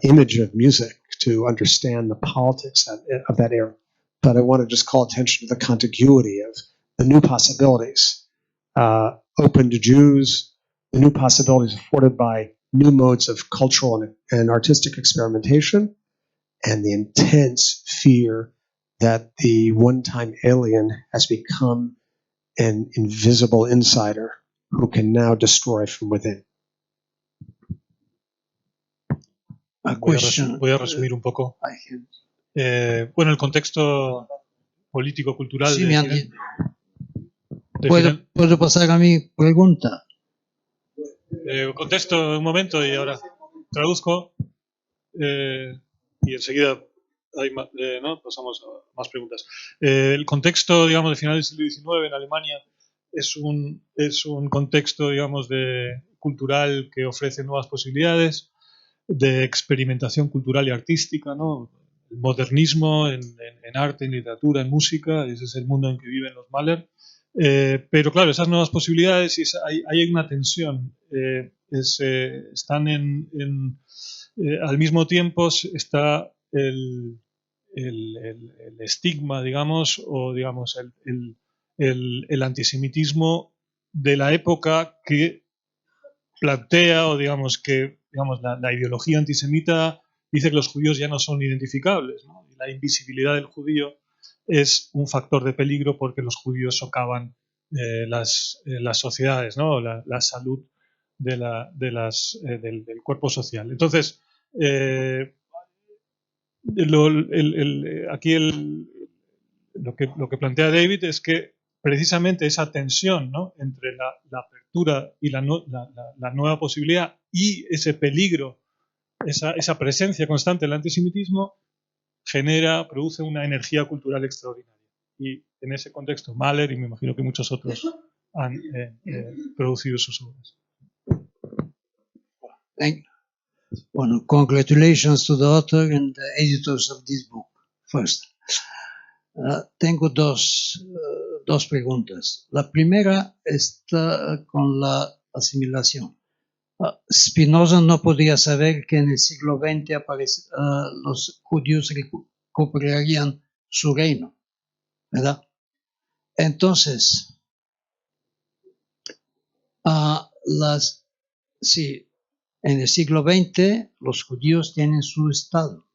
image of music to understand the politics of that era. But I want to just call attention to the contiguity of the new possibilities open to Jews, the new possibilities afforded by new modes of cultural and artistic experimentation, and the intense fear that the one-time alien has become an invisible insider who can now destroy from within. Voy a resumir un poco. Bueno, el contexto político-cultural Sí, ¿Puedo pasar a mi pregunta? Contesto un momento y ahora traduzco y enseguida pasamos a más preguntas. El contexto, digamos, de final del siglo XIX en Alemania es un contexto, digamos, cultural que ofrece nuevas posibilidades de experimentación cultural y artística, ¿no? El modernismo en arte, en literatura, en música, ese es el mundo en que viven los Mahler. Pero claro, esas nuevas posibilidades, hay una tensión. Están al mismo tiempo está el estigma, digamos, o digamos el antisemitismo de la época que plantea, o digamos que la ideología antisemita dice que los judíos ya no son identificables, ¿no? Y la invisibilidad del judío es un factor de peligro porque los judíos socavan las sociedades, ¿no? La salud del cuerpo social. Entonces, aquí lo que plantea David es que precisamente esa tensión, ¿no?, entre la apertura y la nueva posibilidad y ese peligro, esa presencia constante del antisemitismo, produce una energía cultural extraordinaria. Y en ese contexto, Mahler y me imagino que muchos otros han producido sus obras. Bueno, congratulations to the author and the editors of this book. First, tengo dos preguntas. La primera está con la asimilación. Spinoza no podía saber que en el siglo XX los judíos recuperarían su reino, ¿verdad? Entonces, sí, en el siglo XX los judíos tienen su Estado.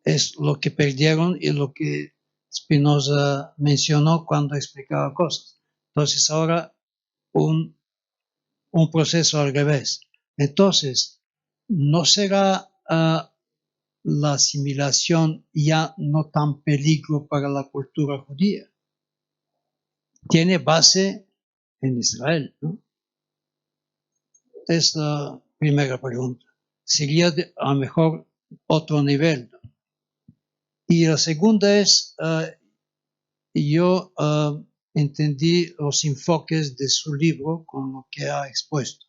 Es lo que perdieron y lo que Spinoza mencionó cuando explicaba cosas. Entonces ahora un proceso al revés. Entonces, ¿no será la asimilación ya no tan peligro para la cultura judía? Tiene base en Israel, ¿no? Es la primera pregunta. Sería a lo mejor otro nivel, ¿no? Y la segunda es, yo entendí los enfoques de su libro con lo que ha expuesto.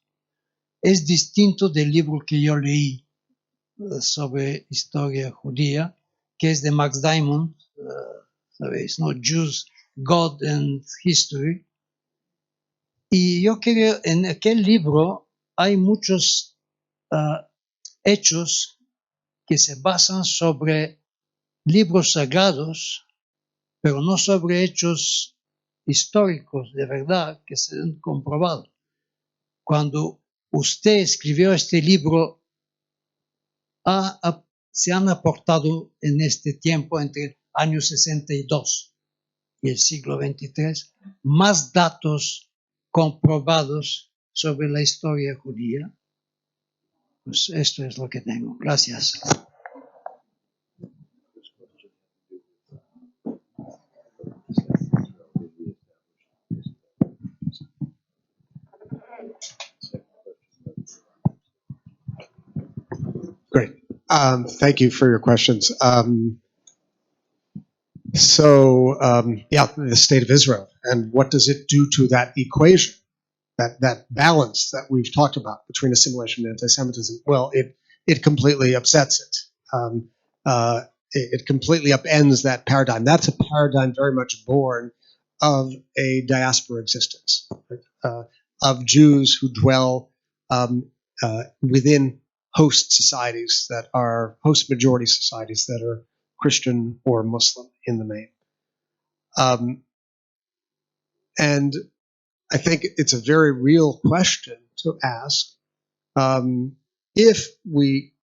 Es distinto del libro que yo leí sobre historia judía, que es de Max Diamond, ¿sabéis? ¿No? Jews, God and History. Y yo creo, en aquel libro hay muchos hechos que se basan sobre libros sagrados, pero no sobre hechos históricos de verdad que se han comprobado. Cuando usted escribió este libro, se han aportado en este tiempo, entre el año 62 y el siglo XXIII, más datos comprobados sobre la historia judía. Pues esto es lo que tengo. Gracias. Great. Thank you for your questions. The state of Israel, and what does it do to that equation, that balance that we've talked about between assimilation and anti-Semitism? Well, it completely upsets it. It completely upends that paradigm. That's a paradigm very much born of a diaspora existence, of Jews who dwell within host societies that are host majority societies that are Christian or Muslim in the main. And I think it's a very real question to ask if we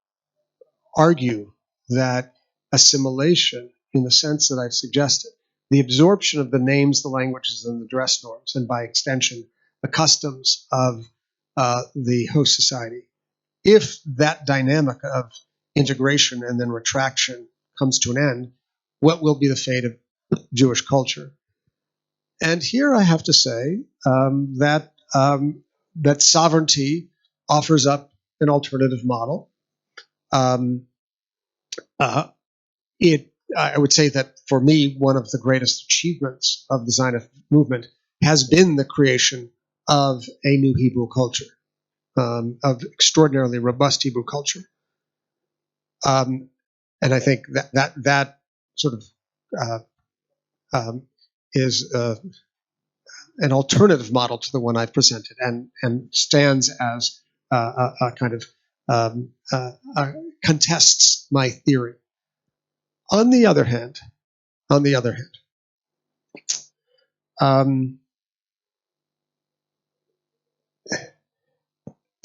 argue that assimilation, in the sense that I've suggested, the absorption of the names, the languages, and the dress norms, and by extension, the customs of the host society, if that dynamic of integration and then retraction comes to an end, what will be the fate of Jewish culture? And here I have to say that sovereignty offers up an alternative model. I would say that for me, one of the greatest achievements of the Zionist movement has been the creation of a new Hebrew culture, of extraordinarily robust Hebrew culture. And I think that sort of is an alternative model to the one I've presented, and stands as a kind of contests my theory. On the other hand,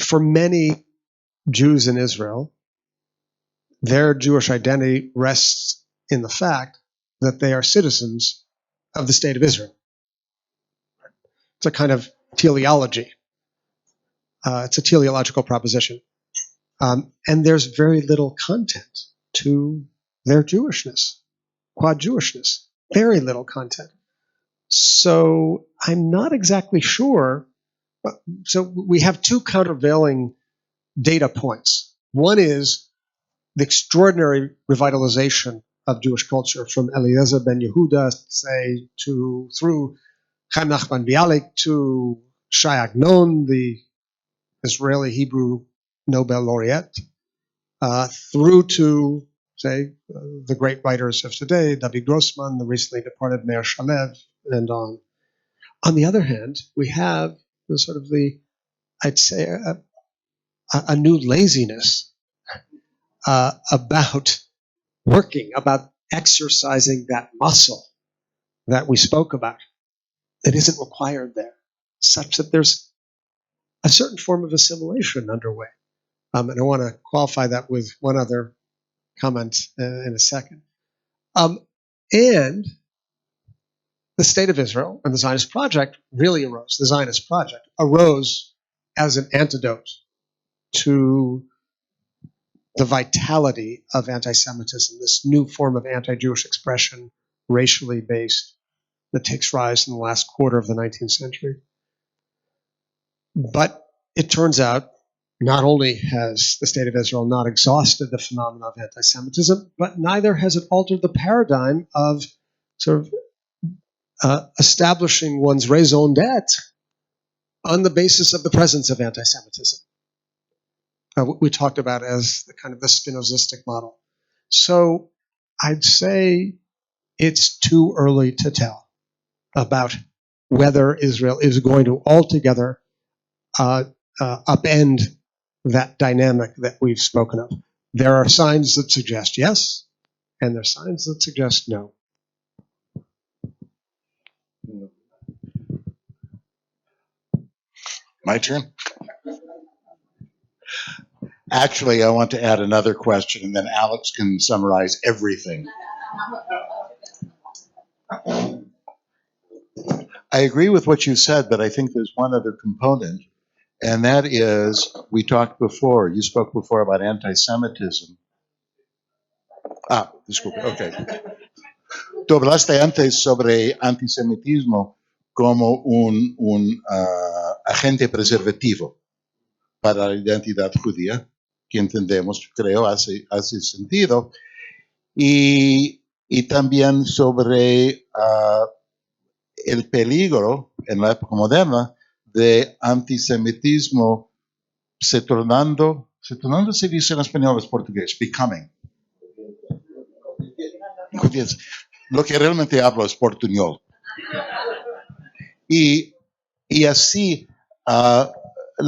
for many Jews in Israel, their Jewish identity rests in the fact that they are citizens of the state of Israel. It's a kind of teleology. It's a teleological proposition. And there's very little content to their Jewishness, quad Jewishness, very little content. So I'm not exactly sure. So we have two countervailing data points. One is the extraordinary revitalization of Jewish culture from Eliezer ben Yehuda, say, through Chaim Nachman Bialik to Shai Agnon, the Israeli Hebrew Nobel laureate, through to, say, the great writers of today, David Grossman, the recently departed Meir Shalev, and on. On the other hand, we have I'd say, a new laziness about working, about exercising that muscle that we spoke about that isn't required there, such that there's a certain form of assimilation underway. And I want to qualify that with one other comment in a second. And the state of Israel and the Zionist project really arose. The Zionist project arose as an antidote to the vitality of anti-Semitism, this new form of anti-Jewish expression, racially based, that takes rise in the last quarter of the 19th century. But it turns out not only has the state of Israel not exhausted the phenomenon of anti-Semitism, but neither has it altered the paradigm of sort of establishing one's raison d'etre on the basis of the presence of anti-Semitism. What we talked about as the kind of the Spinozistic model. So I'd say it's too early to tell about whether Israel is going to altogether upend that dynamic that we've spoken of. There are signs that suggest yes, and there are signs that suggest no. My turn? Actually, I want to add another question, and then Alex can summarize everything. I agree with what you said, but I think there's one other component, and that is, you spoke before about anti-Semitism. Disculpe, okay. Tú hablaste antes sobre antisemitismo como un agente preservativo para la identidad judía, que entendemos, creo, hace sentido, y también sobre el peligro en la época moderna de antisemitismo se dice en español, es portugués, becoming. Lo que realmente hablo es portuñol. Y así la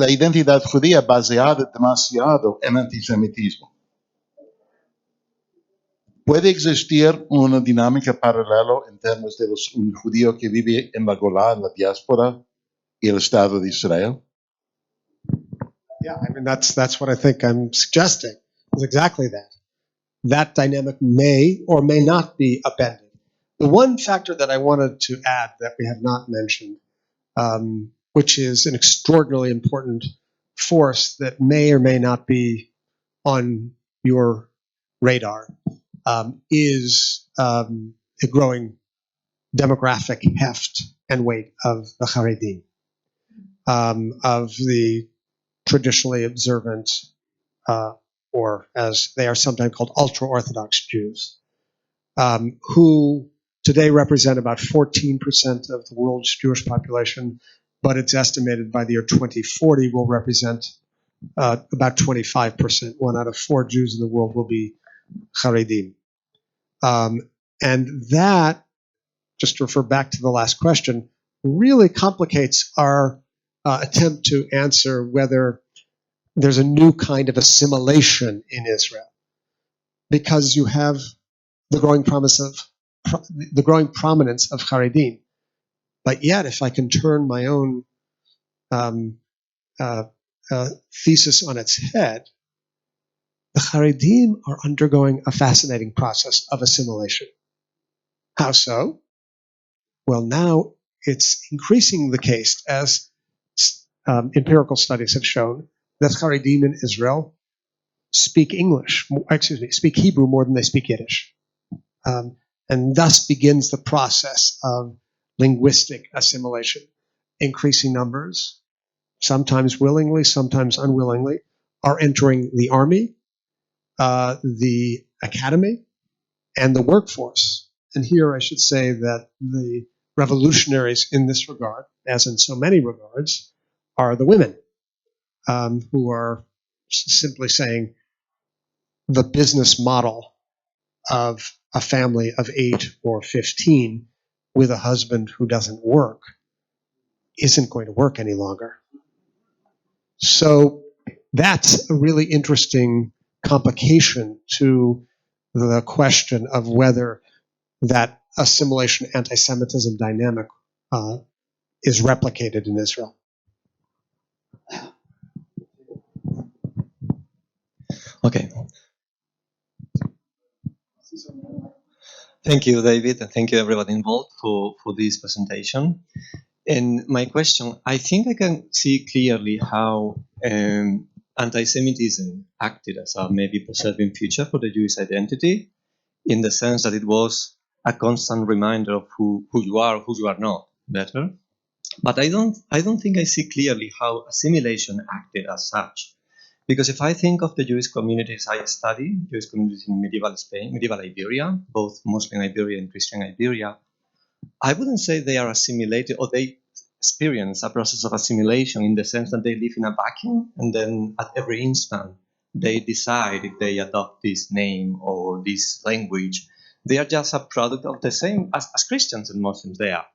identidad judía baseada demasiado en antisemitismo. ¿Puede existir una dinámica paralela en términos de un judío que vive en la Golá, en la diáspora, y el Estado de Israel? Yeah, I mean, that's what I think I'm suggesting, is exactly that. That dynamic may or may not be upended. The one factor that I wanted to add that we have not mentioned, which is an extraordinarily important force that may or may not be on your radar, is a growing demographic heft and weight of the Haredim, of the traditionally observant, or as they are sometimes called, ultra-Orthodox Jews, who today represent about 14% of the world's Jewish population, but it's estimated by the year 2040 will represent about 25%. 1 out of 4 Jews in the world will be Haredim. And that, just to refer back to the last question, really complicates our attempt to answer whether there's a new kind of assimilation in Israel, because you have the growing prominence of Haredim. But yet, if I can turn my own thesis on its head, the Haredim are undergoing a fascinating process of assimilation. How so? Well, now it's increasing the case, as empirical studies have shown, that Haredim in Israel speak Hebrew more than they speak Yiddish. And thus begins the process of linguistic assimilation. Increasing numbers, sometimes willingly, sometimes unwillingly, are entering the army, the academy, and the workforce. And here I should say that the revolutionaries in this regard, as in so many regards, are the women, who are simply saying the business model of a family of 8 or 15 with a husband who doesn't work isn't going to work any longer. So that's a really interesting complication to the question of whether that assimilation anti-Semitism dynamic is replicated in Israel. Okay. Thank you, David, and thank you everybody involved for this presentation. And my question, I think I can see clearly how anti-Semitism acted as a maybe preserving feature for the Jewish identity, in the sense that it was a constant reminder of who you are not, better. But I don't think I see clearly how assimilation acted as such. Because if I think of the Jewish communities I study, Jewish communities in medieval Spain, medieval Iberia, both Muslim Iberia and Christian Iberia, I wouldn't say they are assimilated or they experience a process of assimilation in the sense that they live in a vacuum and then at every instant they decide if they adopt this name or this language They are just a product of the same as Christians and Muslims they are.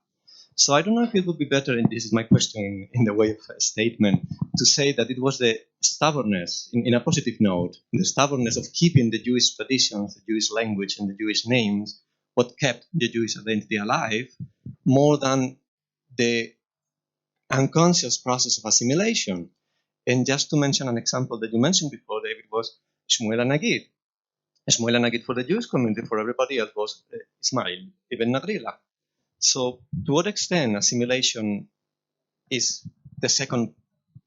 So I don't know if it would be better, and this is my question in the way of a statement, to say that it was the stubbornness, in a positive note, the stubbornness of keeping the Jewish traditions, the Jewish language, and the Jewish names, what kept the Jewish identity alive, more than the unconscious process of assimilation. And just to mention an example that you mentioned before, David, was Shmuel Anagid. Shmuel Anagid for the Jewish community, for everybody else, was Ismail ibn Nagrila. So, to what extent assimilation is the second,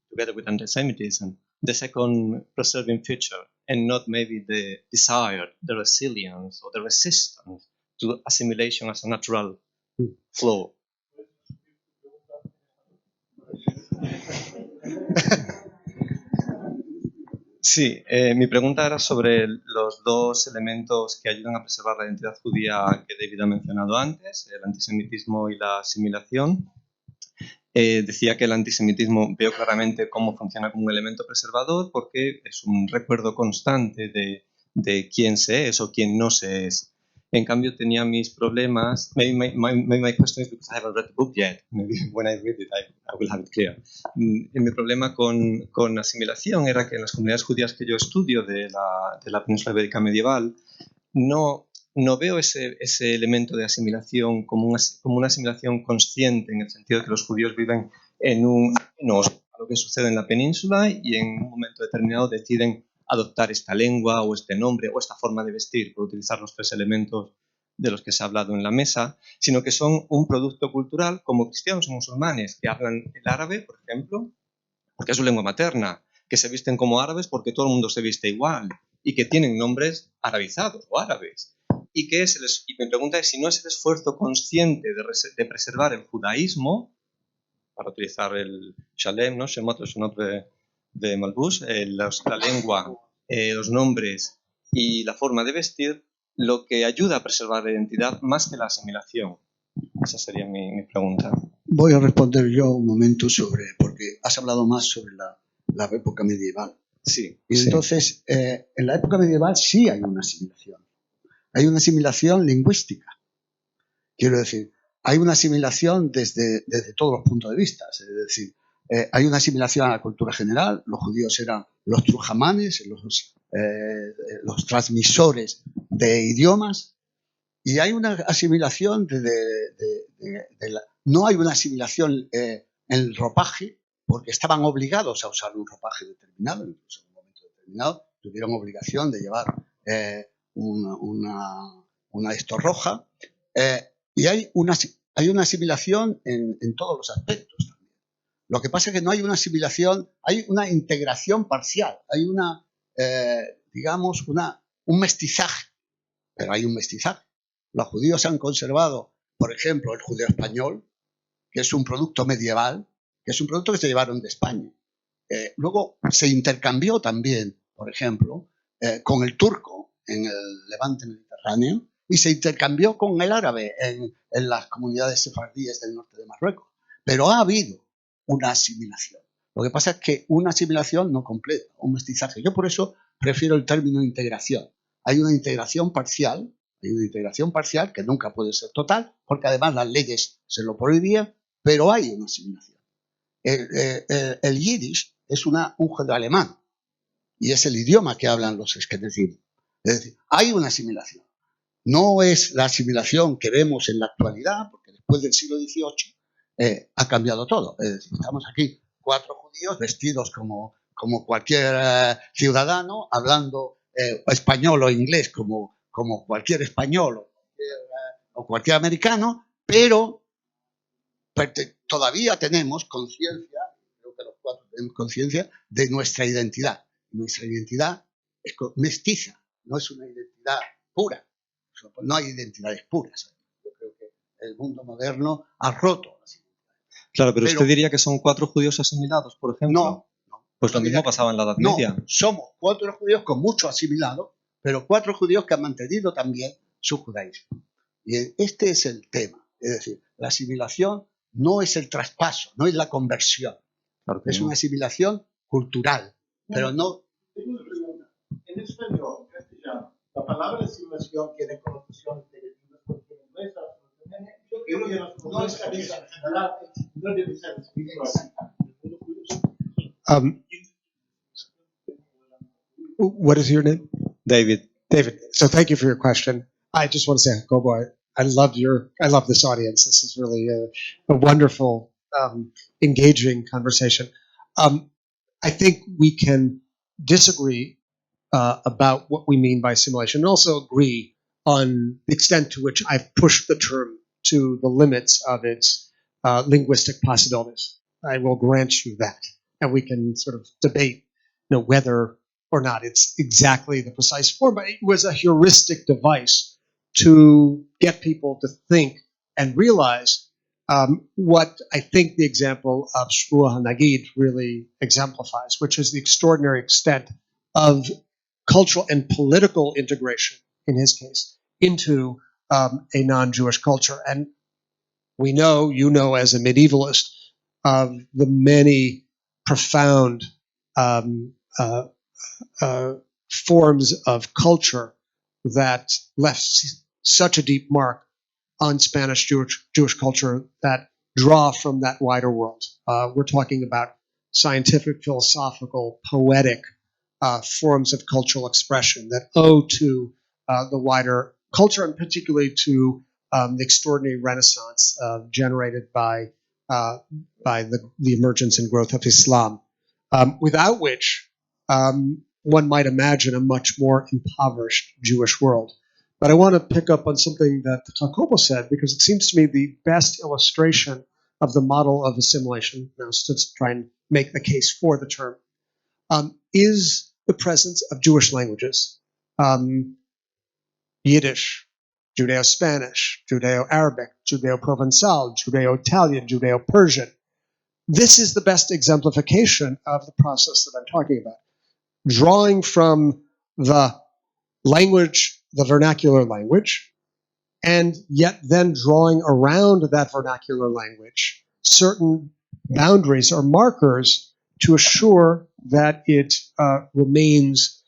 together with anti-Semitism, the second preserving feature, and not maybe the desire, the resilience, or the resistance to assimilation as a natural flow? Sí, mi pregunta era sobre los dos elementos que ayudan a preservar la identidad judía que David ha mencionado antes, el antisemitismo y la asimilación. Decía que el antisemitismo veo claramente cómo funciona como un elemento preservador porque es un recuerdo constante de quién se es o quién no se es. En cambio, tenía mis problemas. Maybe my question is because I haven't read the book yet. Maybe when I read it, I will have it clear. Mi problema con asimilación era que en las comunidades judías que yo estudio de la península ibérica medieval, no veo ese elemento de asimilación como una asimilación consciente, en el sentido de que los judíos viven a lo que sucede en la península y en un momento determinado deciden adoptar esta lengua o este nombre o esta forma de vestir, por utilizar los tres elementos de los que se ha hablado en la mesa, sino que son un producto cultural como cristianos o musulmanes que hablan el árabe, por ejemplo, porque es su lengua materna, que se visten como árabes porque todo el mundo se viste igual y que tienen nombres arabizados o árabes. Y mi pregunta es si no es el esfuerzo consciente de preservar el judaísmo, para utilizar el shalem, ¿no? Shemot es un nombre de Malbus, la lengua, los nombres y la forma de vestir, lo que ayuda a preservar la identidad más que la asimilación. Esa sería mi pregunta. Voy a responder yo un momento porque has hablado más sobre la época medieval. Sí. Y entonces, en la época medieval sí hay una asimilación. Hay una asimilación lingüística. Quiero decir, hay una asimilación desde todos los puntos de vista. Es decir, hay una asimilación a la cultura general. Los judíos eran los trujamanes, los transmisores de idiomas. Y hay una asimilación no hay una asimilación en el ropaje, porque estaban obligados a usar un ropaje determinado, incluso en un momento determinado tuvieron obligación de llevar una esto roja. Y hay una asimilación en todos los aspectos también. Lo que pasa es que no hay una asimilación, hay una integración parcial, hay digamos, un mestizaje, pero hay un mestizaje. Los judíos han conservado, por ejemplo, el judeo español, que es un producto medieval, que es un producto que se llevaron de España. Luego se intercambió también, por ejemplo, con el turco en el levante mediterráneo y se intercambió con el árabe en las comunidades sefardíes del norte de Marruecos. Pero ha habido una asimilación. Lo que pasa es que una asimilación no completa, un mestizaje. Yo por eso prefiero el término integración. Hay una integración parcial que nunca puede ser total, porque además las leyes se lo prohibían, pero hay una asimilación. El yiddish es un judeo-alemán y es el idioma que hablan los esquenezinos. Es decir, hay una asimilación. No es la asimilación que vemos en la actualidad, porque después del siglo XVIII ha cambiado todo. Es decir, estamos aquí 4 judíos vestidos como cualquier ciudadano, hablando español o inglés como cualquier español o cualquier americano, pero todavía tenemos conciencia, creo que los 4 tenemos conciencia de nuestra identidad. Nuestra identidad es mestiza, no es una identidad pura. No hay identidades puras. Yo creo que el mundo moderno ha roto las identidades. Claro, pero usted diría que son 4 judíos asimilados, por ejemplo. No. Pues lo mismo pasaba en la Edad Media. No, somos 4 judíos con mucho asimilado, pero 4 judíos que han mantenido también su judaísmo. Y este es el tema. Es decir, la asimilación no es el traspaso, no es la conversión. Claro es una asimilación cultural, pero no... En español, castellano, la palabra palabra simulación tiene connotaciones negativas porque no es no debe ser escrito así. What is your name? David. David. So thank you for your question. I just want to say, Jacobo, I love this audience. This is really a wonderful, engaging conversation. I think we can disagree about what we mean by assimilation, and also agree on the extent to which I've pushed the term to the limits of its linguistic possibilities. I will grant you that, and we can sort of debate, whether or not it's exactly the precise form, but it was a heuristic device to get people to think and realize what I think the example of Shmuel HaNagid really exemplifies, which is the extraordinary extent of cultural and political integration, in his case, into a non-Jewish culture. And we know, as a medievalist, of the many profound forms of culture that left such a deep mark on Spanish Jewish culture that draw from that wider world. We're talking about scientific, philosophical, poetic forms of cultural expression that owe to the wider culture, and particularly to the extraordinary renaissance generated by the emergence and growth of Islam, without which one might imagine a much more impoverished Jewish world. But I want to pick up on something that Jacobo said, because it seems to me the best illustration of the model of assimilation, now to try and make the case for the term, is the presence of Jewish languages. Yiddish, Judeo-Spanish, Judeo-Arabic, Judeo-Provençal, Judeo-Italian, Judeo-Persian. This is the best exemplification of the process that I'm talking about. Drawing from the language, the vernacular language, and yet then drawing around that vernacular language certain boundaries or markers to assure that it remains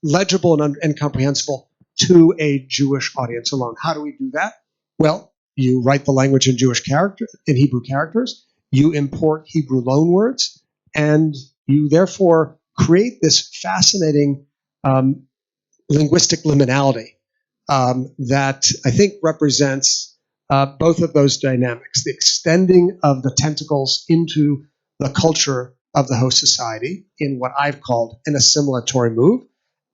legible and comprehensible to a Jewish audience alone. How do we do that? Well, you write the language in Hebrew characters, you import Hebrew loanwords, and you therefore create this fascinating linguistic liminality that I think represents both of those dynamics, the extending of the tentacles into the culture of the host society in what I've called an assimilatory move,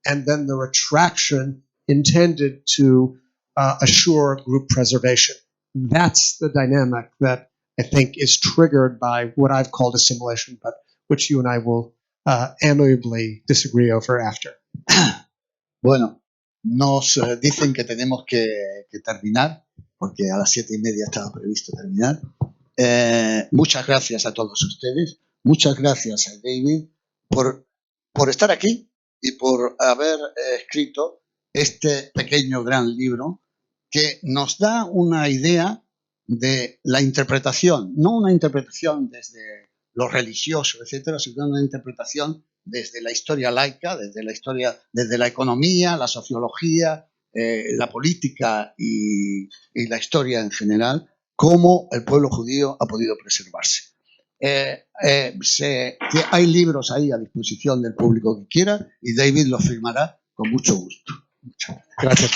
and then the retraction intended to assure group preservation. That's the dynamic that I think is triggered by what I've called assimilation, but which you and I will amiably disagree over after. Bueno, nos dicen que tenemos que terminar, porque a las 7:30 estaba previsto terminar. Muchas gracias a todos ustedes, muchas gracias a David por estar aquí y por haber escrito este pequeño gran libro que nos da una idea de la interpretación, no una interpretación desde lo religioso, etcétera, sino una interpretación desde la historia laica, desde la economía, la sociología, la política y la historia en general, cómo el pueblo judío ha podido preservarse. Hay libros ahí a disposición del público que quiera y David los firmará con mucho gusto. Muchas gracias.